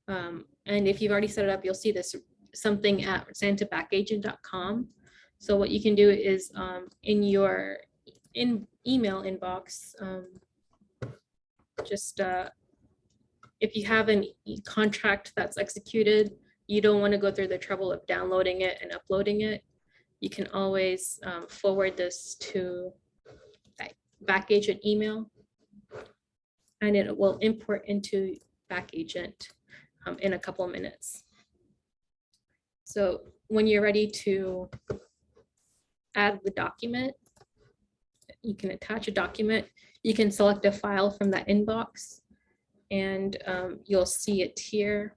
And if you've already set it up, you'll see this something at sendtobackagent.com. So what you can do is in your email inbox, if you have a contract that's executed, you don't want to go through the trouble of downloading it and uploading it. You can always forward this to that Backagent email, and it will import into Backagent in a couple of minutes. So when you're ready to add the document, you can attach a document. You can select a file from that inbox, and you'll see it here.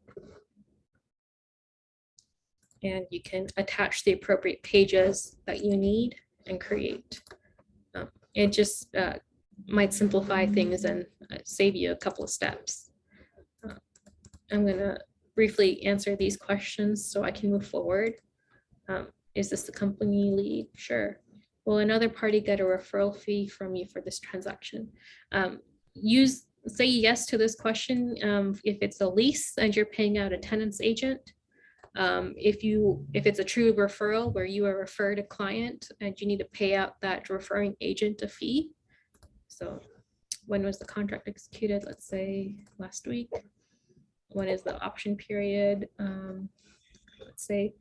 And you can attach the appropriate pages that you need and create. It just might simplify things and save you a couple of steps. I'm gonna briefly answer these questions so I can move forward. Is this the company lead? Sure. Will another party get a referral fee from you for this transaction? Say yes to this question if it's a lease and you're paying out a tenant's agent. If it's a true referral where you are referred a client and you need to pay out that referring agent a fee. So when was the contract executed? Let's say last week. When is the option period? Let's say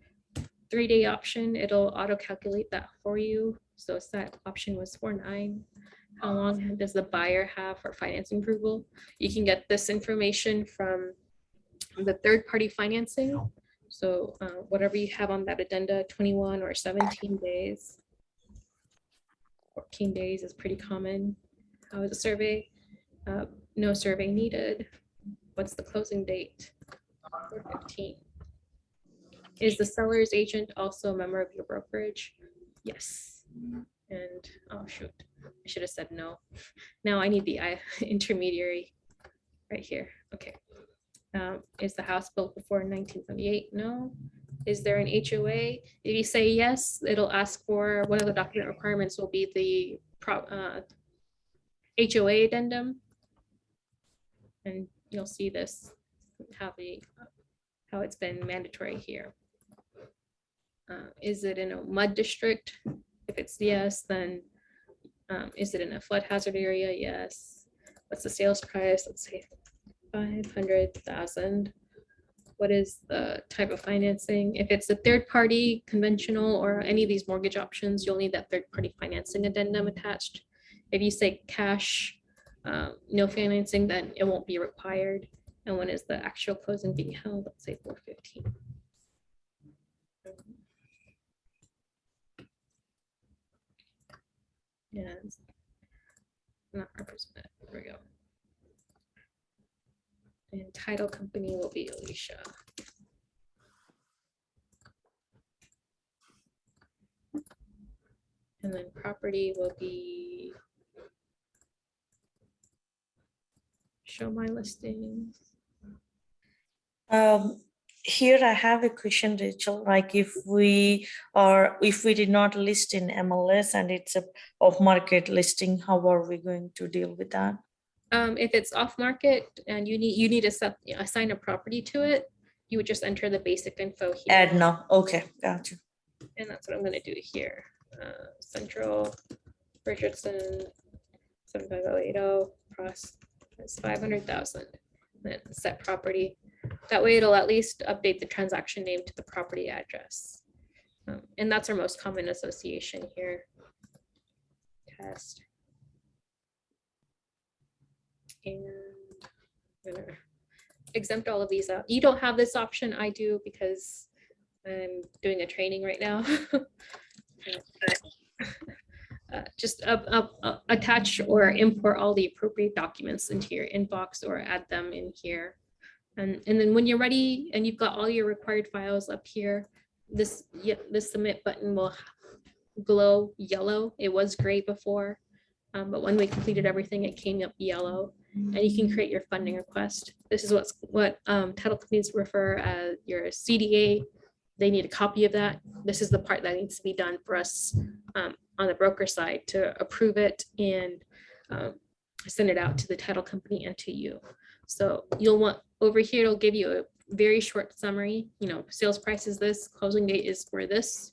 3-day option, it'll auto calculate that for you. So if that option was 4/9, how long does the buyer have for financing approval? You can get this information from the third-party financing. So whatever you have on that addenda, 21 or 17 days. 14 days is pretty common. How is the survey? No survey needed. What's the closing date? 4/15. Is the seller's agent also a member of your brokerage? Yes. And oh shoot, I should have said no. Now I need the intermediary right here. Okay. Is the house built before 1978? No. Is there an HOA? If you say yes, it'll ask for one of the document requirements will be the HOA addendum. And you'll see this, how it's been mandatory here. Is it in a mud district? If it's yes, then is it in a flood hazard area? Yes. What's the sales price? Let's say 500,000. What is the type of financing? If it's a third party, conventional, or any of these mortgage options, you'll need that third party financing addendum attached. If you say cash, no financing, then it won't be required. And when is the actual closing being held? Let's say 4/15. Yeah, it's not represented. There we go. And title company will be Alicia. And then property will be show my listings. Here I have a question, Rachel. Like if we did not list in MLS and it's a off-market listing, how are we going to deal with that? If it's off market and you need to assign a property to it, you would just enter the basic info here. Add now. Okay, gotcha. And that's what I'm going to do here. Central Richardson 75080 cross is 500,000. Then set property. That way it'll at least update the transaction name to the property address. And that's our most common association here. Test. And I'm gonna exempt all of these out. You don't have this option. I do because I'm doing a training right now. Just attach or import all the appropriate documents into your inbox or add them in here. And then when you're ready and you've got all your required files up here, this submit button will glow yellow. It was gray before, but when we completed everything, it came up yellow. And you can create your funding request. This is what title companies refer as your CDA. They need a copy of that. This is the part that needs to be done for us on the broker side to approve it and send it out to the title company and to you. So you'll want over here, it'll give you a very short summary. Sales price is this, closing date is for this.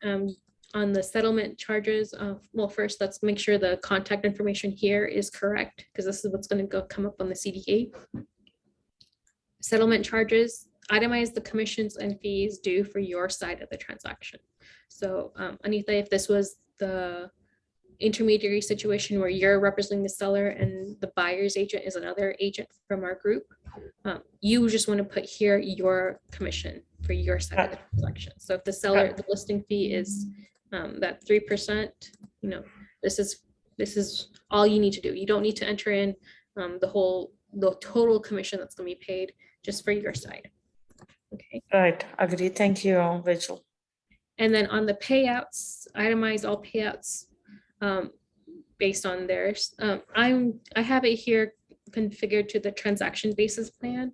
On the settlement charges, well, first let's make sure the contact information here is correct because this is what's going to come up on the CDA. Settlement charges, itemize the commissions and fees due for your side of the transaction. So Anita, if this was the intermediary situation where you're representing the seller and the buyer's agent is another agent from our group, you just want to put here your commission for your side of the transaction. So if the seller, the listing fee is that 3%, this is all you need to do. You don't need to enter in the total commission that's going to be paid just for your side. Okay. Right, agree. Thank you, Rachel. And then on the payouts, itemize all payouts based on theirs. I have it here configured to the transaction basis plan.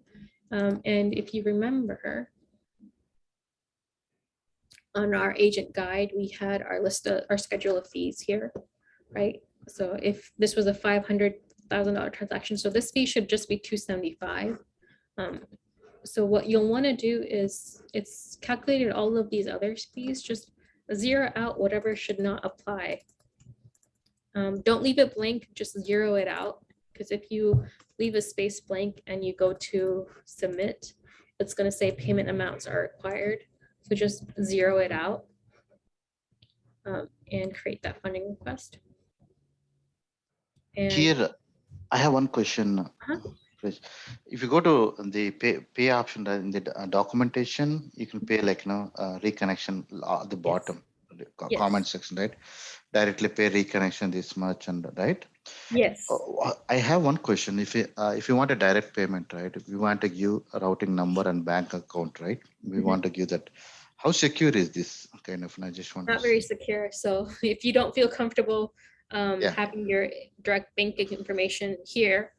And if you remember, on our agent guide, we had our list of our schedule of fees here, right? So if this was a $500,000 transaction, so this fee should just be $275. So what you'll want to do is it's calculated all of these other fees, just zero out whatever should not apply. Don't leave it blank, just zero it out. Because if you leave a space blank and you go to submit, it's going to say payment amounts are required. So just zero it out and create that funding request. And Here, I have one question. If you go to the pay option in the documentation, you can pay like ReKonnection at the bottom, comment section, right? Directly pay ReKonnection this much and right? Yes. I have one question. If you want a direct payment, right? If you want to give a routing number and bank account, right? We want to give that. How secure is this kind of? And I just want not very secure. So if you don't feel comfortable having your direct banking information here,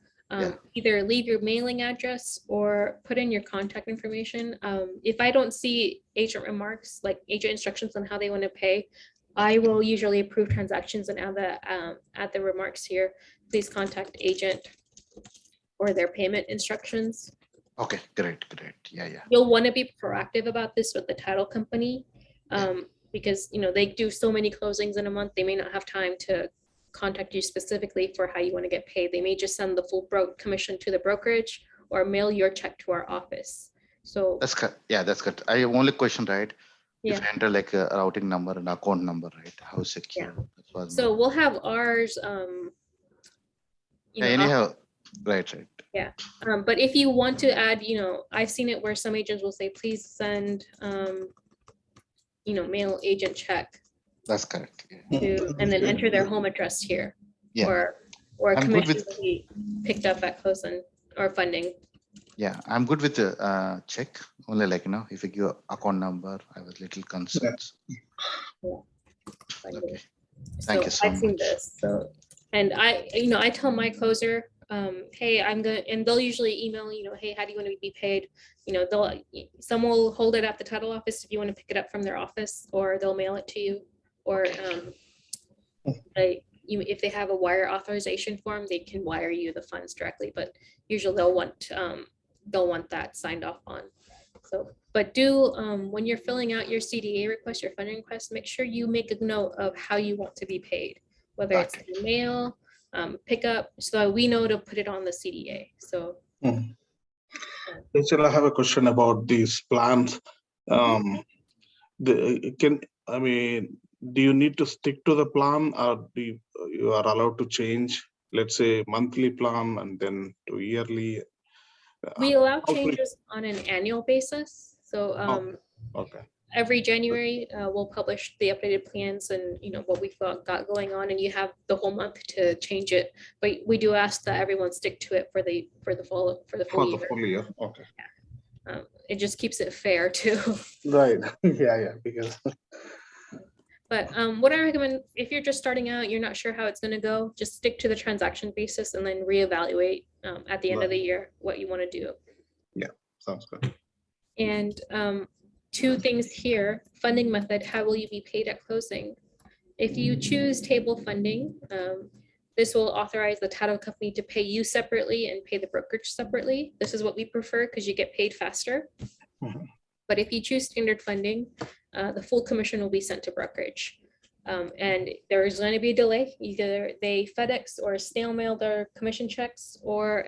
either leave your mailing address or put in your contact information. If I don't see agent remarks, like agent instructions on how they want to pay, I will usually approve transactions and add the remarks here. Please contact agent or their payment instructions. Okay, great. Yeah. You'll want to be proactive about this with the title company because they do so many closings in a month. They may not have time to contact you specifically for how you want to get paid. They may just send the full commission to the brokerage or mail your check to our office. So that's good. Yeah, that's good. I have only question, right? Yeah. If I enter like a routing number and account number, right? How secure? Yeah. So we'll have ours. Anyhow, right. Yeah. But if you want to add, I've seen it where some agents will say, please send, mail agent check. That's correct. And then enter their home address here. Yeah. Or a commission to be picked up at closing or funding. Yeah, I'm good with the check. Only like, if you give account number, I was little concerned. Yeah. Okay. Thank you so much. I've seen this. So, and I tell my closer, hey, I'm going to, and they'll usually email, hey, how do you want to be paid? Some will hold it at the title office if you want to pick it up from their office, or they'll mail it to you, or if they have a wire authorization form, they can wire you the funds directly, but usually they'll want that signed off on. So, but when you're filling out your CDA request, your funding request, make sure you make a note of how you want to be paid, whether it's through mail, pickup, so we know to put it on the CDA. So Rachel, I have a question about these plans. I mean, do you need to stick to the plan, or you are allowed to change, let's say, monthly plan and then to yearly? We allow How changes on an annual basis. So Okay. every January, we'll publish the updated plans and, what we've got going on, and you have the whole month to change it. But we do ask that everyone stick to it for the full For the year. full year, okay. It just keeps it fair too. Right, yeah, because. But what I recommend, if you're just starting out, you're not sure how it's going to go, just stick to the transaction basis and then reevaluate at the end of the year what you want to do. Yeah, sounds good. And two things here: funding method, how will you be paid at closing? If you choose table funding, this will authorize the title company to pay you separately and pay the brokerage separately. This is what we prefer because you get paid faster. Mhm. But if you choose standard funding, the full commission will be sent to brokerage. And there is going to be a delay. Either they FedEx or snail mail their commission checks, or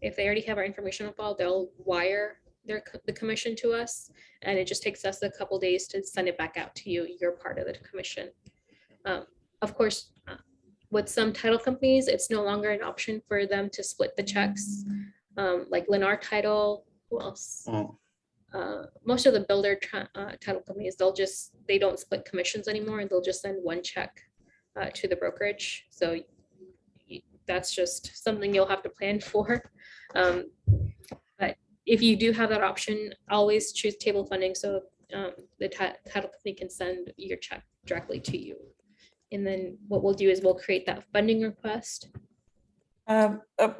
if they already have our information on file, they'll wire the commission to us, and it just takes us a couple days to send it back out to you. You're part of the commission. Of course, with some title companies, it's no longer an option for them to split the checks, like Lennar Title. Who else? Most of the builder title companies, they don't split commissions anymore, and they'll just send one check to the brokerage. So that's just something you'll have to plan for. But if you do have that option, always choose table funding, so the title company can send your check directly to you. And then what we'll do is we'll create that funding request.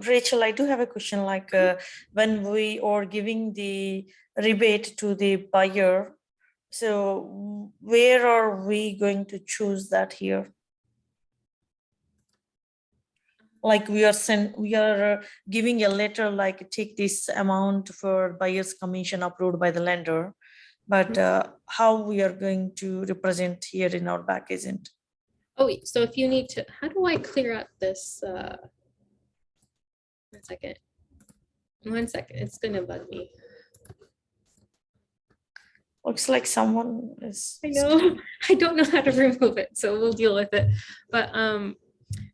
Rachel, I do have a question. Like when we are giving the rebate to the buyer, so where are we going to choose that here? Like we are giving a letter, like take this amount for buyer's commission approved by the lender, but how we are going to represent here in our Backagent? Oh, so if you need to, how do I clear out this? 1 second, it's gonna bug me. Looks like someone is. I know, I don't know how to remove it, so we'll deal with it. But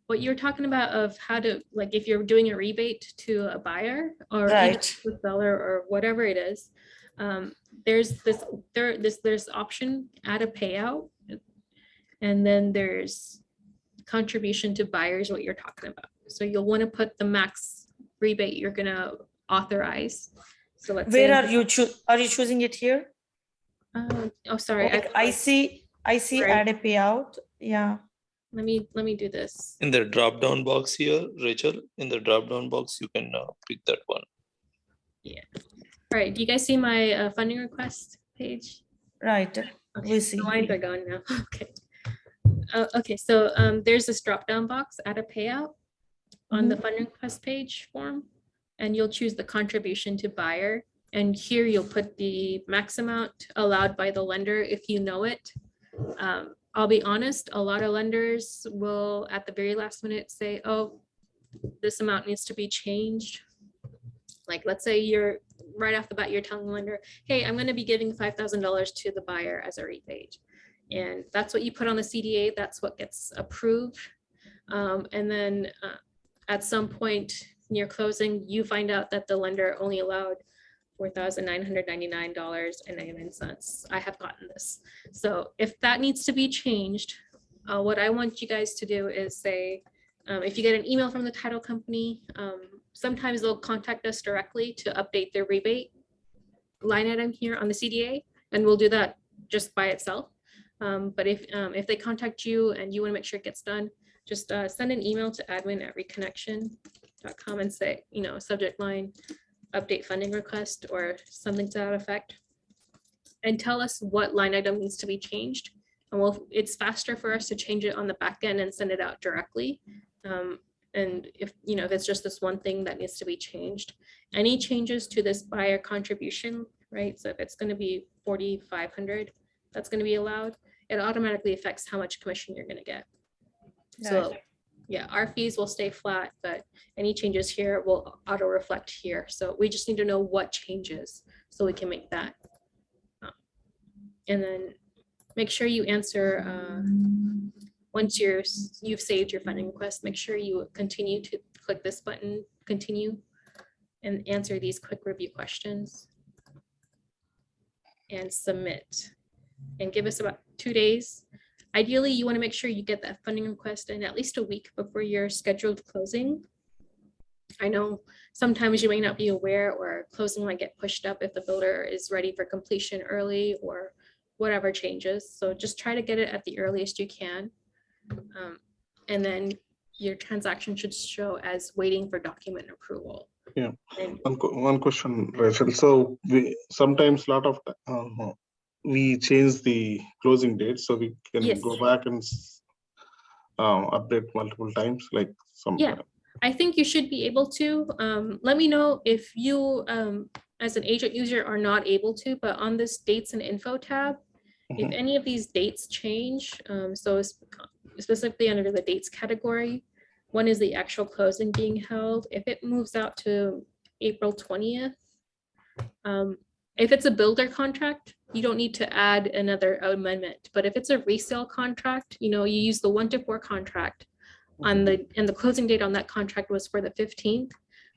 what you're talking about of how to, like, if you're doing a rebate to a buyer or Right. even a seller or whatever it is, there's option, add a payout, and then there's contribution to buyers, what you're talking about. So you'll want to put the max rebate you're gonna authorize. So let's Where say, are you choosing it here? oh, sorry. Like I see Right. add a payout. Yeah. Let me do this. In the drop down box here, Rachel, in the drop down box, you can pick that one. All right, do you guys see my funding request page? Right. Okay, We see. the lines are gone now. Okay. Okay, so there's this drop down box, add a payout on the funding request page form, and you'll choose the contribution to buyer. And here you'll put the max amount allowed by the lender if you know it. I'll be honest, a lot of lenders will at the very last minute say, oh, this amount needs to be changed. Like, let's say you're right off the bat, you're telling the lender, hey, I'm going to be giving $5,000 to the buyer as a rebate. And that's what you put on the CDA. That's what gets approved. And then at some point near closing, you find out that the lender only allowed $4,999.99. I have gotten this. So if that needs to be changed, what I want you guys to do is say, if you get an email from the title company, sometimes they'll contact us directly to update their rebate line item here on the CDA, and we'll do that just by itself. But if they contact you and you want to make sure it gets done, just send an email to admin@ReKonnection.com and say, subject line, update funding request or something to that effect, and tell us what line item needs to be changed. And it's faster for us to change it on the back end and send it out directly. And if it's just this one thing that needs to be changed, any changes to this buyer contribution, right? So if it's going to be $4,500, that's going to be allowed. It automatically affects how much commission you're going to get. So yeah, our fees will stay flat, but any changes here will auto reflect here. So we just need to know what changes so we can make that. And then make sure you answer, once you've saved your funding request, make sure you continue to click this button, continue, and answer these quick review questions. And submit. And give us about 2 days. Ideally, you want to make sure you get that funding request in at least a week before your scheduled closing. I know sometimes you may not be aware, or closing might get pushed up if the builder is ready for completion early or whatever changes. So just try to get it at the earliest you can. And then your transaction should show as waiting for document approval. Yeah. And One question, Rachel. So we sometimes we change the closing date, so we can Yes. go back and update multiple times, like some. Yeah. I think you should be able to. Let me know if you, as an agent user, are not able to, but on this dates and info tab, if any of these dates change, so specifically under the dates category, one is the actual closing being held. If it moves out to April 20th, if it's a builder contract, you don't need to add another amendment. But if it's a resale contract, you use the 1 to 4 contract and the closing date on that contract was for the 15th,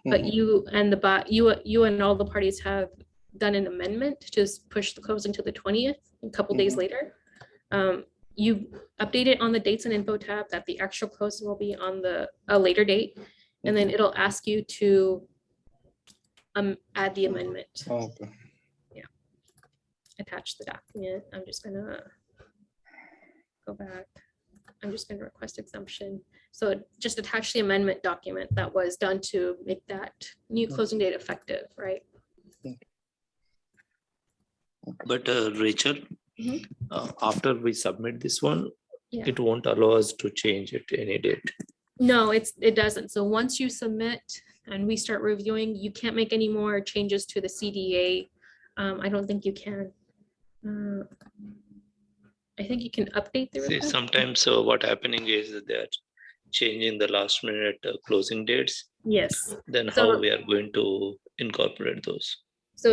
but you and you and all the parties have done an amendment to just push the closing to the 20th, a couple days later. You update it on the dates and info tab that the actual closing will be on a later date, and then it'll ask you to add the amendment. Okay. Yeah. Attach the document. I'm just gonna go back. I'm just gonna request exemption. So just attach the amendment document that was done to make that new closing date effective, right? But Rachel, after we submit this one, Yeah. it won't allow us to change it any date. No, it doesn't. So once you submit and we start reviewing, you can't make any more changes to the CDA. I don't think you can. I think you can update the See, request. sometimes what happening is that they're changing the last minute closing dates. Yes. Then So- how we are going to incorporate those? So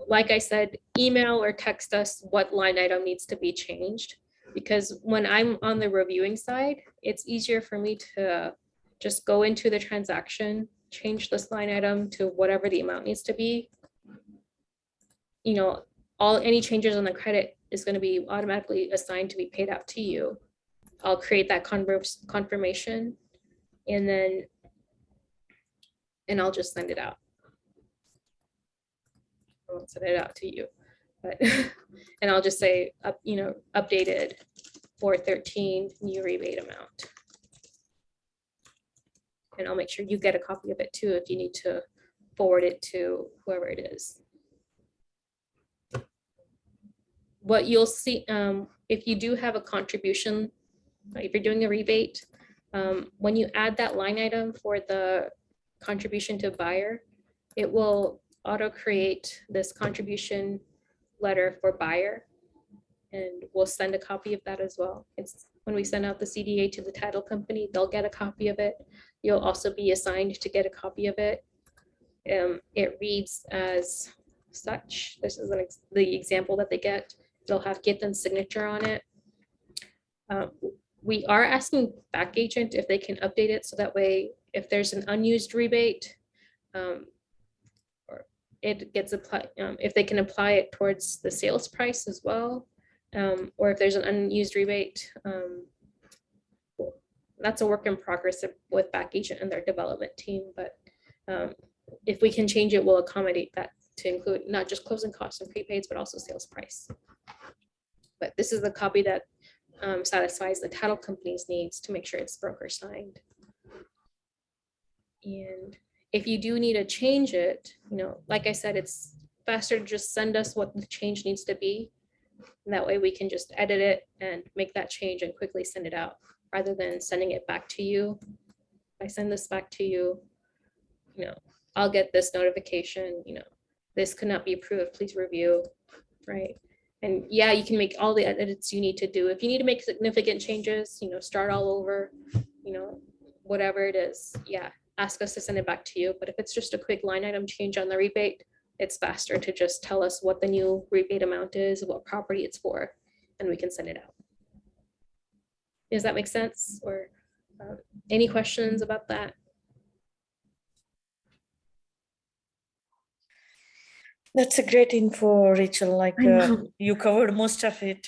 like I said, email or text us what line item needs to be changed. Because when I'm on the reviewing side, it's easier for me to just go into the transaction, change this line item to whatever the amount needs to be. Any changes on the credit is going to be automatically assigned to be paid out to you. I'll create that confirmation and I'll just send it out. I won't send it out to you, but and I'll just say updated 4/13 new rebate amount. And I'll make sure you get a copy of it too if you need to forward it to whoever it is. What you'll see, if you do have a contribution, if you're doing a rebate, when you add that line item for the contribution to buyer, it will auto create this contribution letter for buyer, and we'll send a copy of that as well. It's when we send out the CDA to the title company, they'll get a copy of it. You'll also be assigned to get a copy of it. It reads as such. This is the example that they get. They'll have Gitan's signature on it. We are asking Backagent if they can update it so that way if there's an unused rebate, or it gets applied, if they can apply it towards the sales price as well, or if there's an unused rebate, that's a work in progress with Backagent and their development team. But if we can change it, we'll accommodate that to include not just closing costs and prepaids, but also sales price. But this is the copy that satisfies the title company's needs to make sure it's broker signed. And if you do need to change it, like I said, it's faster to just send us what the change needs to be. And that way we can just edit it and make that change and quickly send it out rather than sending it back to you. If I send this back to you, I'll get this notification, this could not be approved, please review, right? And yeah, you can make all the edits you need to do. If you need to make significant changes, start all over, whatever it is, yeah, ask us to send it back to you. But if it's just a quick line item change on the rebate, it's faster to just tell us what the new rebate amount is, what property it's for, and we can send it out. Does that make sense? Or any questions about that? That's a great info, Rachel. Like I know. you covered most of it.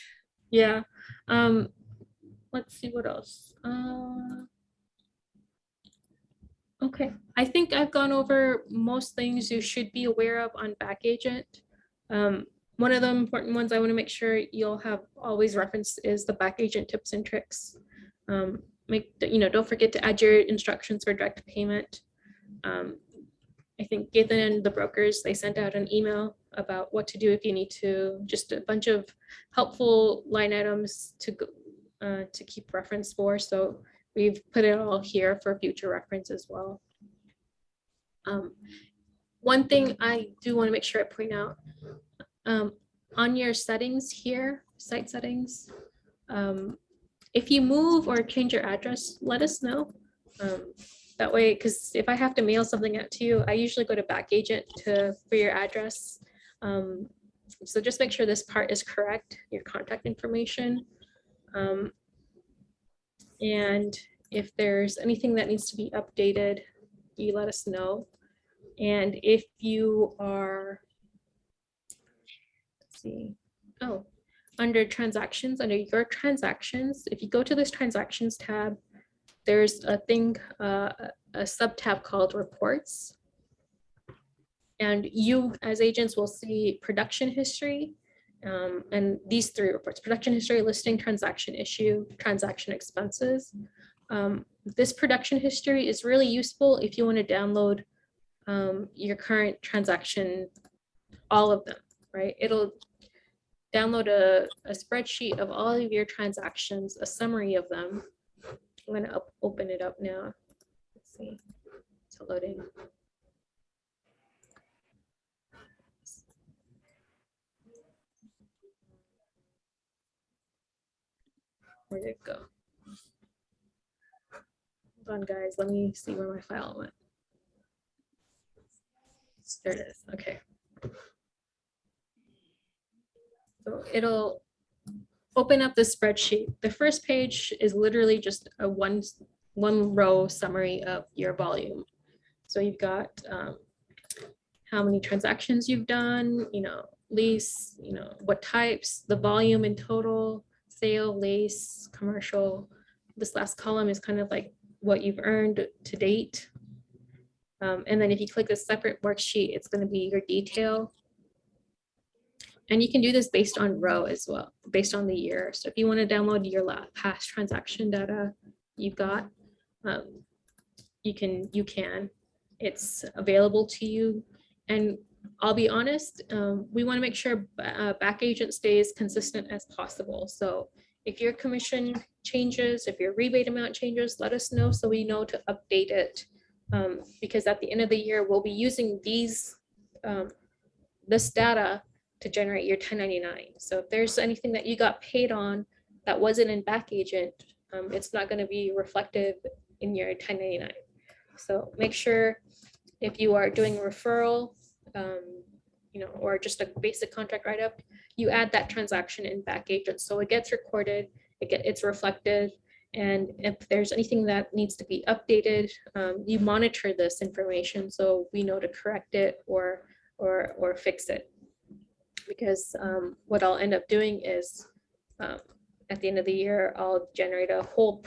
Yeah. Let's see what else. Okay, I think I've gone over most things you should be aware of on Backagent. One of the important ones I want to make sure you'll have always referenced is the Backagent tips and tricks. Don't forget to add your instructions for direct payment. I think Gideon and the brokers, they sent out an email about what to do if you need to, just a bunch of helpful line items to keep reference for. So we've put it all here for future reference as well. One thing I do want to make sure I point out, on your settings here, site settings, if you move or change your address, let us know. That way, because if I have to mail something out to you, I usually go to Backagent for your address. So just make sure this part is correct, your contact information. And if there's anything that needs to be updated, you let us know. And if you are, let's see, under transactions, under your transactions, if you go to this transactions tab, there's a thing, a sub tab called reports. And you as agents will see production history, and these three reports: production history, listing, transaction issue, transaction expenses. This production history is really useful if you want to download your current transaction, all of them, right? It'll download a spreadsheet of all of your transactions, a summary of them. I'm going to open it up now. Let's see, it's loading. Where did it go? Hold on, guys. Let me see where my file went. There it is. Okay. So it'll open up the spreadsheet. The first page is literally just a one row summary of your volume. So you've got how many transactions you've done, lease, what types, the volume in total, sale, lease, commercial. This last column is kind of like what you've earned to date. And then if you click a separate worksheet, it's going to be your detail. And you can do this based on row as well, based on the year. So if you want to download your past transaction data you've got, you can. It's available to you. And I'll be honest, we want to make sure Backagent stays consistent as possible. So if your commission changes, if your rebate amount changes, let us know so we know to update it. Because at the end of the year, we'll be using this data to generate your 1099. So if there's anything that you got paid on that wasn't in Backagent, it's not going to be reflective in your 1099. So make sure if you are doing a referral, or just a basic contract write-up, you add that transaction in Backagent so it gets recorded, it's reflected, and if there's anything that needs to be updated, you monitor this information so we know to correct it or fix it. Because what I'll end up doing is at the end of the year, I'll generate a whole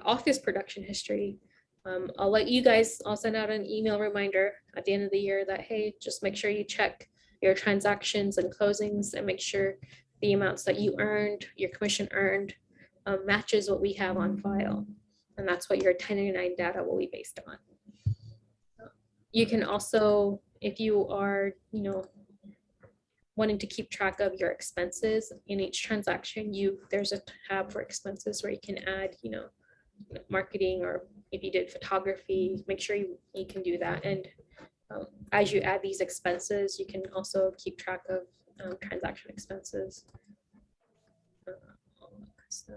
office production history. I'll let you guys, I'll send out an email reminder at the end of the year that, hey, just make sure you check your transactions and closings and make sure the amounts that you earned, your commission earned, matches what we have on file. And that's what your 1099 data will be based on. You can also, if you are, wanting to keep track of your expenses in each transaction, there's a tab for expenses where you can add, marketing, or if you did photography, make sure you can do that. And as you add these expenses, you can also keep track of transaction expenses. So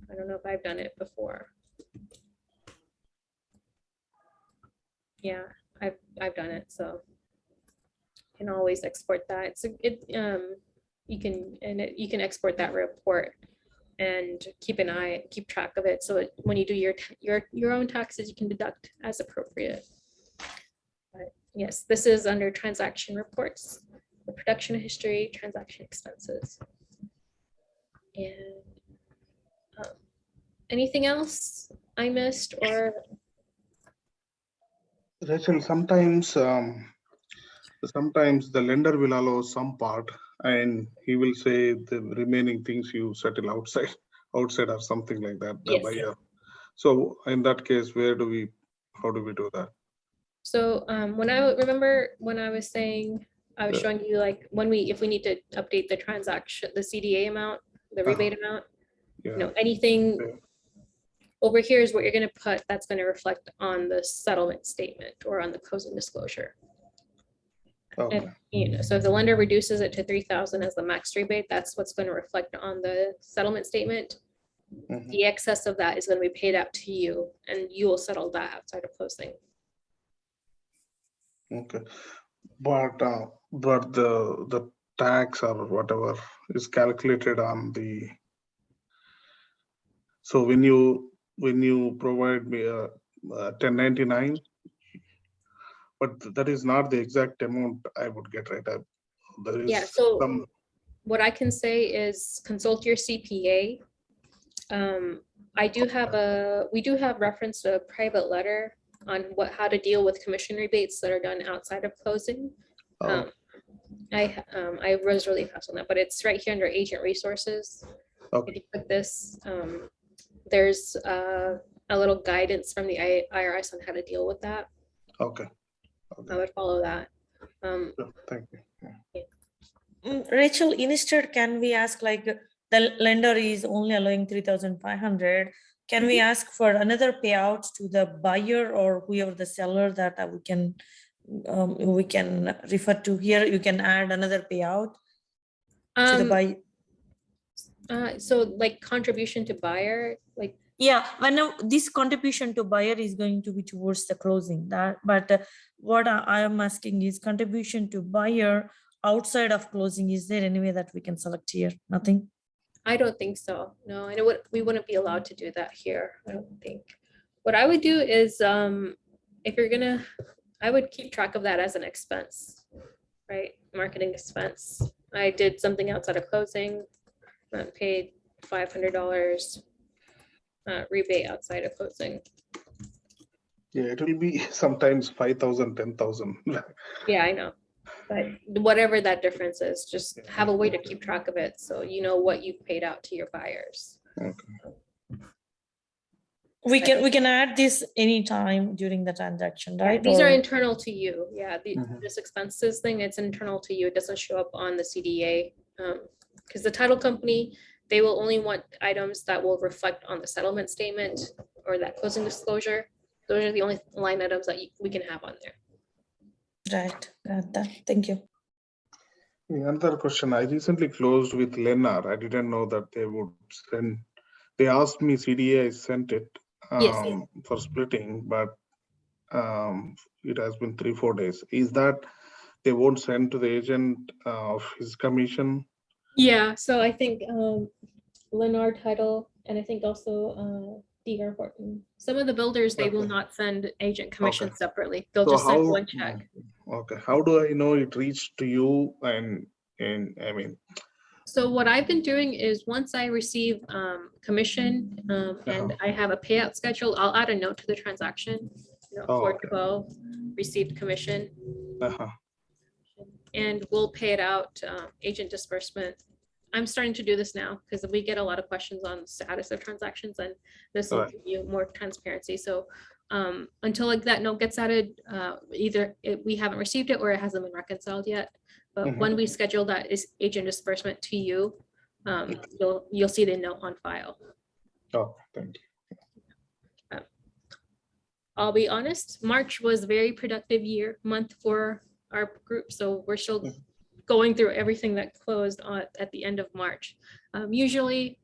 I don't know if I've done it before. Yeah, I've done it, so you can always export that. You can export that report and keep track of it. So when you do your own taxes, you can deduct as appropriate. But yes, this is under transaction reports, the production history, transaction expenses. And anything else I missed or? Rachel, sometimes the lender will allow some part and he will say the remaining things you settle outside or something like that, the Yes. buyer. So in that case, how do we do that? So when I remember when I was saying, I was showing you like if we need to update the transaction, the CDA amount, the rebate amount, Yeah. anything Yeah. over here is what you're going to put that's going to reflect on the settlement statement or on the closing disclosure. Okay. And, so if the lender reduces it to 3,000 as the max rebate, that's what's going to reflect on the settlement statement. Mhm. The excess of that is going to be paid out to you, and you will settle that outside of closing. Okay, but the tax or whatever is calculated on the. So when you provide me a 1099, but that is not the exact amount I would get, right? There is Yeah. So some. what I can say is consult your CPA. We do have reference to a private letter on how to deal with commission rebates that are done outside of closing. I was really fast on that, but it's right here under agent resources. Okay. If you click this, there's a little guidance from the IRS on how to deal with that. Okay. I would follow that. Thank you. Yeah. Rachel, instead, can we ask like the lender is only allowing 3,500? Can we ask for another payout to the buyer or whoever the seller that we can refer to here? You can add another payout to the buyer. So like contribution to buyer, like. Yeah, when this contribution to buyer is going to be towards the closing, what I am asking is contribution to buyer outside of closing. Is there any way that we can select here? Nothing. I don't think so. No, I know we wouldn't be allowed to do that here. I don't think. What I would do is, if you're gonna, I would keep track of that as an expense, right? Marketing expense. I did something outside of closing, paid $500 rebate outside of closing. Yeah, it will be sometimes 5,000, 10,000. Yeah, I know. But whatever that difference is, just have a way to keep track of it so you know what you've paid out to your buyers. Okay. We can add this anytime during the transaction, right? These are internal to you. Yeah, Mhm. this expenses thing, it's internal to you. It doesn't show up on the CDA. Because the title company, they will only want items that will reflect on the settlement statement or that closing disclosure. Those are the only line items that we can have on there. Right. Got that. Thank you. Another question. I recently closed with Lennar. I didn't know that they would send. They asked me CDA. I sent it Yes. for splitting, but it has been 3-4 days. Is that they won't send to the agent of his commission? Yeah. So I think Lennar Title and I think also DR Horton. Some of the builders, they will not send agent commission separately. They'll just send one check. Okay. How do I know it reached to you? And I mean. So what I've been doing is once I receive commission and I have a payout schedule, I'll add a note to the transaction. 412 received commission. And we'll pay it out agent disbursement. I'm starting to do this now because we get a lot of questions on the status of transactions, and this will give you more transparency. So until like that note gets added, either we haven't received it or it hasn't been reconciled yet. But when we schedule that is agent disbursement to you, you'll see the note on file. Oh, thank you. I'll be honest, March was a very productive month for our group. So we're still going through everything that closed at the end of March. Usually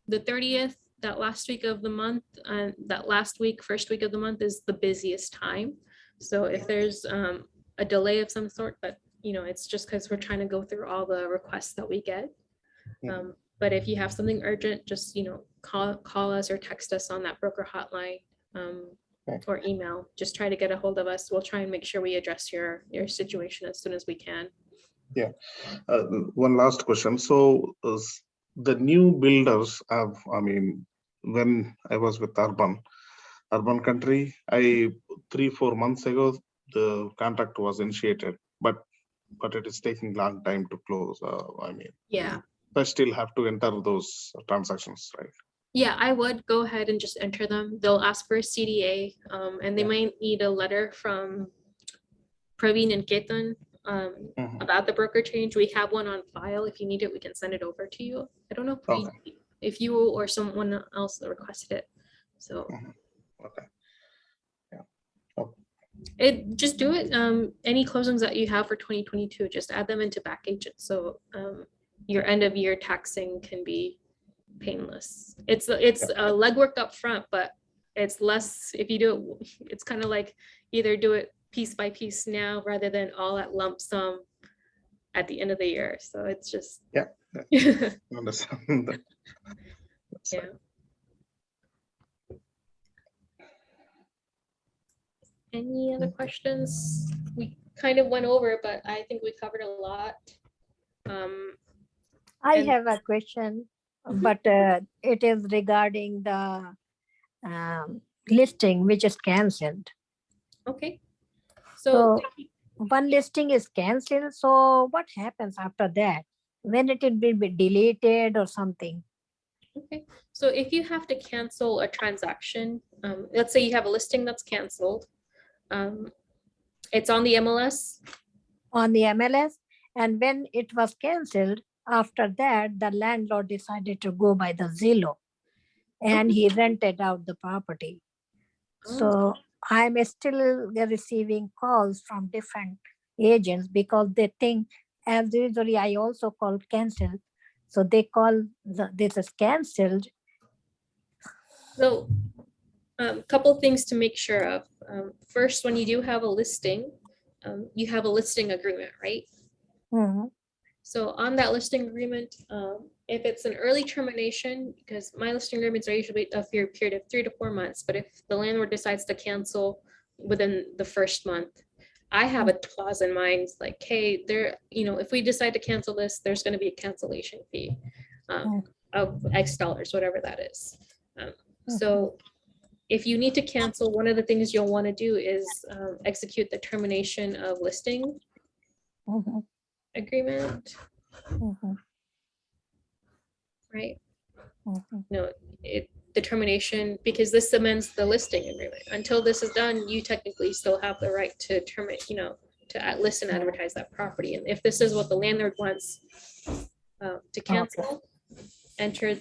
the 30th, that last week of the month, and that last week, first week of the month is the busiest time. So if there's a delay of some sort, but it's just because we're trying to go through all the requests that we get. But if you have something urgent, just, call us or text us on that broker hotline, or email. Just try to get a hold of us. We'll try and make sure we address your situation as soon as we can. Yeah. One last question. So the new builders have, when I was with Urban Country, 3-4 months ago, the contract was initiated, but it is taking long time to close. Yeah. I still have to enter those transactions, right? Yeah, I would go ahead and just enter them. They'll ask for a CDA, and they might need a letter from Praveen and Ketan about the broker change. We have one on file. If you need it, we can send it over to you. I don't know if you or someone else requested it. So Okay. just do it. Any closings that you have for 2022, just add them into Backagent. So your end of year taxing can be painless. It's legwork up front, but it's less if you do it. It's kind of like either do it piece by piece now rather than all at lump sum at the end of the year. So it's just Understand that. Yeah. Any other questions? We kind of went over, but I think we covered a lot. I And- have a question, but it is regarding the listing which is cancelled. Okay. So one listing is cancelled. So what happens after that? When it will be deleted or something? Okay, so if you have to cancel a transaction, let's say you have a listing that's canceled, it's on the MLS. On the MLS, and when it was cancelled, after that, the landlord decided to go by the Zillow and he rented out the property. So I'm still receiving calls from different agents because they think, as usually I also call cancel. So they call this is cancelled. So couple things to make sure of. First, when you do have a listing, you have a listing agreement, right? Mhm. So on that listing agreement, if it's an early termination, because my listing agreements are usually a period of 3 to 4 months, but if the landlord decides to cancel within the first month, I have a clause in mind like, hey, if we decide to cancel this, there's going to be a cancellation fee of X dollars, whatever that is. So if you need to cancel, one of the things you'll want to do is execute the termination of listing Mhm. agreement, Mhm. right? Mhm. No, the termination, because this amends the listing agreement. Until this is done, you technically still have the right to terminate, to list and advertise that property. And if this is what the landlord wants to cancel, enter,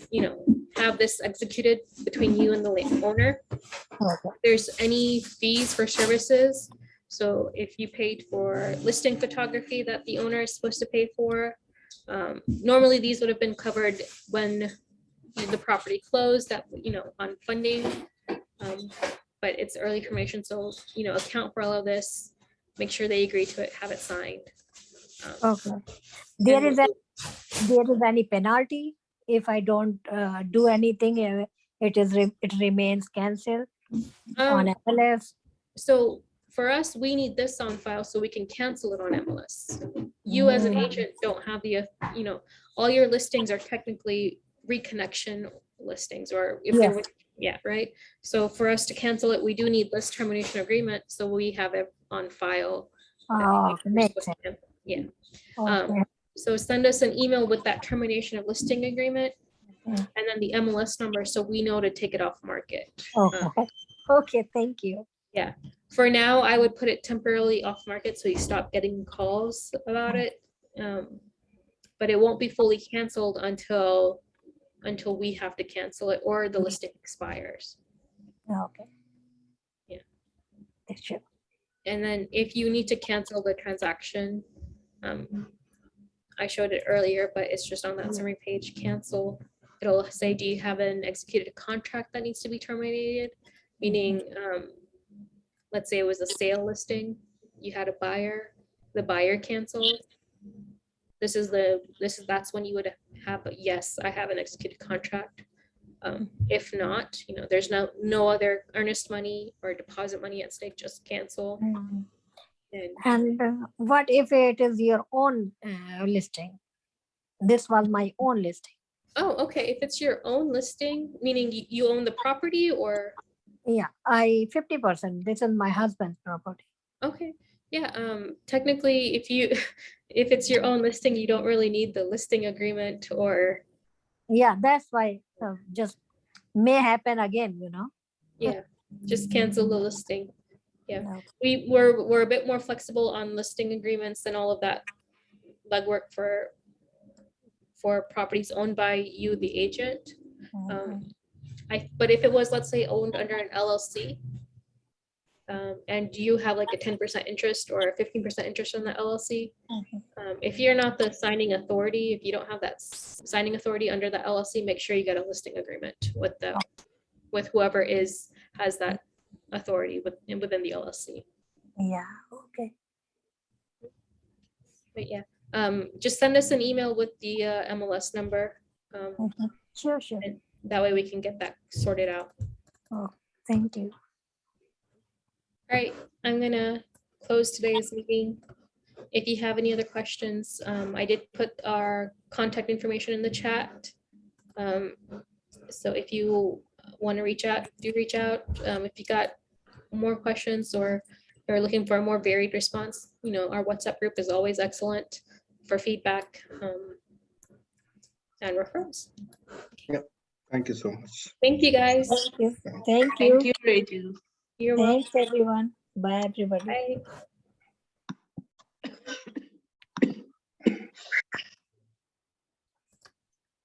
have this executed between you and the owner. If there's any fees for services, so if you paid for listing photography that the owner is supposed to pay for, normally these would have been covered when the property closed, that on funding, but it's early termination, so account for all of this, make sure they agree to it, have it signed. Okay. There is any penalty if I don't do anything? It remains cancelled on MLS. So for us, we need this on file so we can cancel it on MLS. You as an agent don't have the, all your listings are technically ReKonnection listings, or if they were, right? So for us to cancel it, we do need list termination agreement, so we have it on file. Makes sense. Yeah. Okay. So send us an email with that termination of listing agreement, Mm. and then the MLS number, so we know to take it off market. Okay, thank you. Yeah, for now, I would put it temporarily off market so you stop getting calls about it. But it won't be fully canceled until we have to cancel it or the listing expires. Okay. Yeah. Sure. And then if you need to cancel the transaction, I showed it earlier, but it's just on that summary page, cancel. It'll say, do you have an executed contract that needs to be terminated? Meaning, let's say it was a sale listing, you had a buyer, the buyer canceled, that's when you would have a yes, I have an executed contract. If not, there's no other earnest money or deposit money at stake, just cancel. Mhm. And And what if it is your own listing? This was my own listing. oh, okay, if it's your own listing, meaning you own the property, or Yeah, I 50%. This is my husband's property. okay, yeah, technically, if it's your own listing, you don't really need the listing agreement, or Yeah, that's why just may happen again, yeah, just cancel the listing. Yeah, No. we're a bit more flexible on listing agreements and all of that legwork for properties owned by you, the agent. Mhm. But if it was, let's say, owned under an LLC, and you have like a 10% interest or a 15% interest on the LLC, Mhm. if you're not the signing authority, if you don't have that signing authority under the LLC, make sure you get a listing agreement with whoever has that authority within the LLC. Yeah, okay. But yeah, just send us an email with the MLS number. Mhm. Sure, sure. And that way we can get that sorted out. Oh, thank you. All right, I'm gonna close today's meeting. If you have any other questions, I did put our contact information in the chat. So if you want to reach out, do reach out. If you got more questions or you're looking for a more varied response, our WhatsApp group is always excellent for feedback and referrals. Thank you so much. Thank you, guys. Thank you. Thank you. Thank you, Rachel. You're welcome. Thanks, everyone. Bye, everybody. Bye.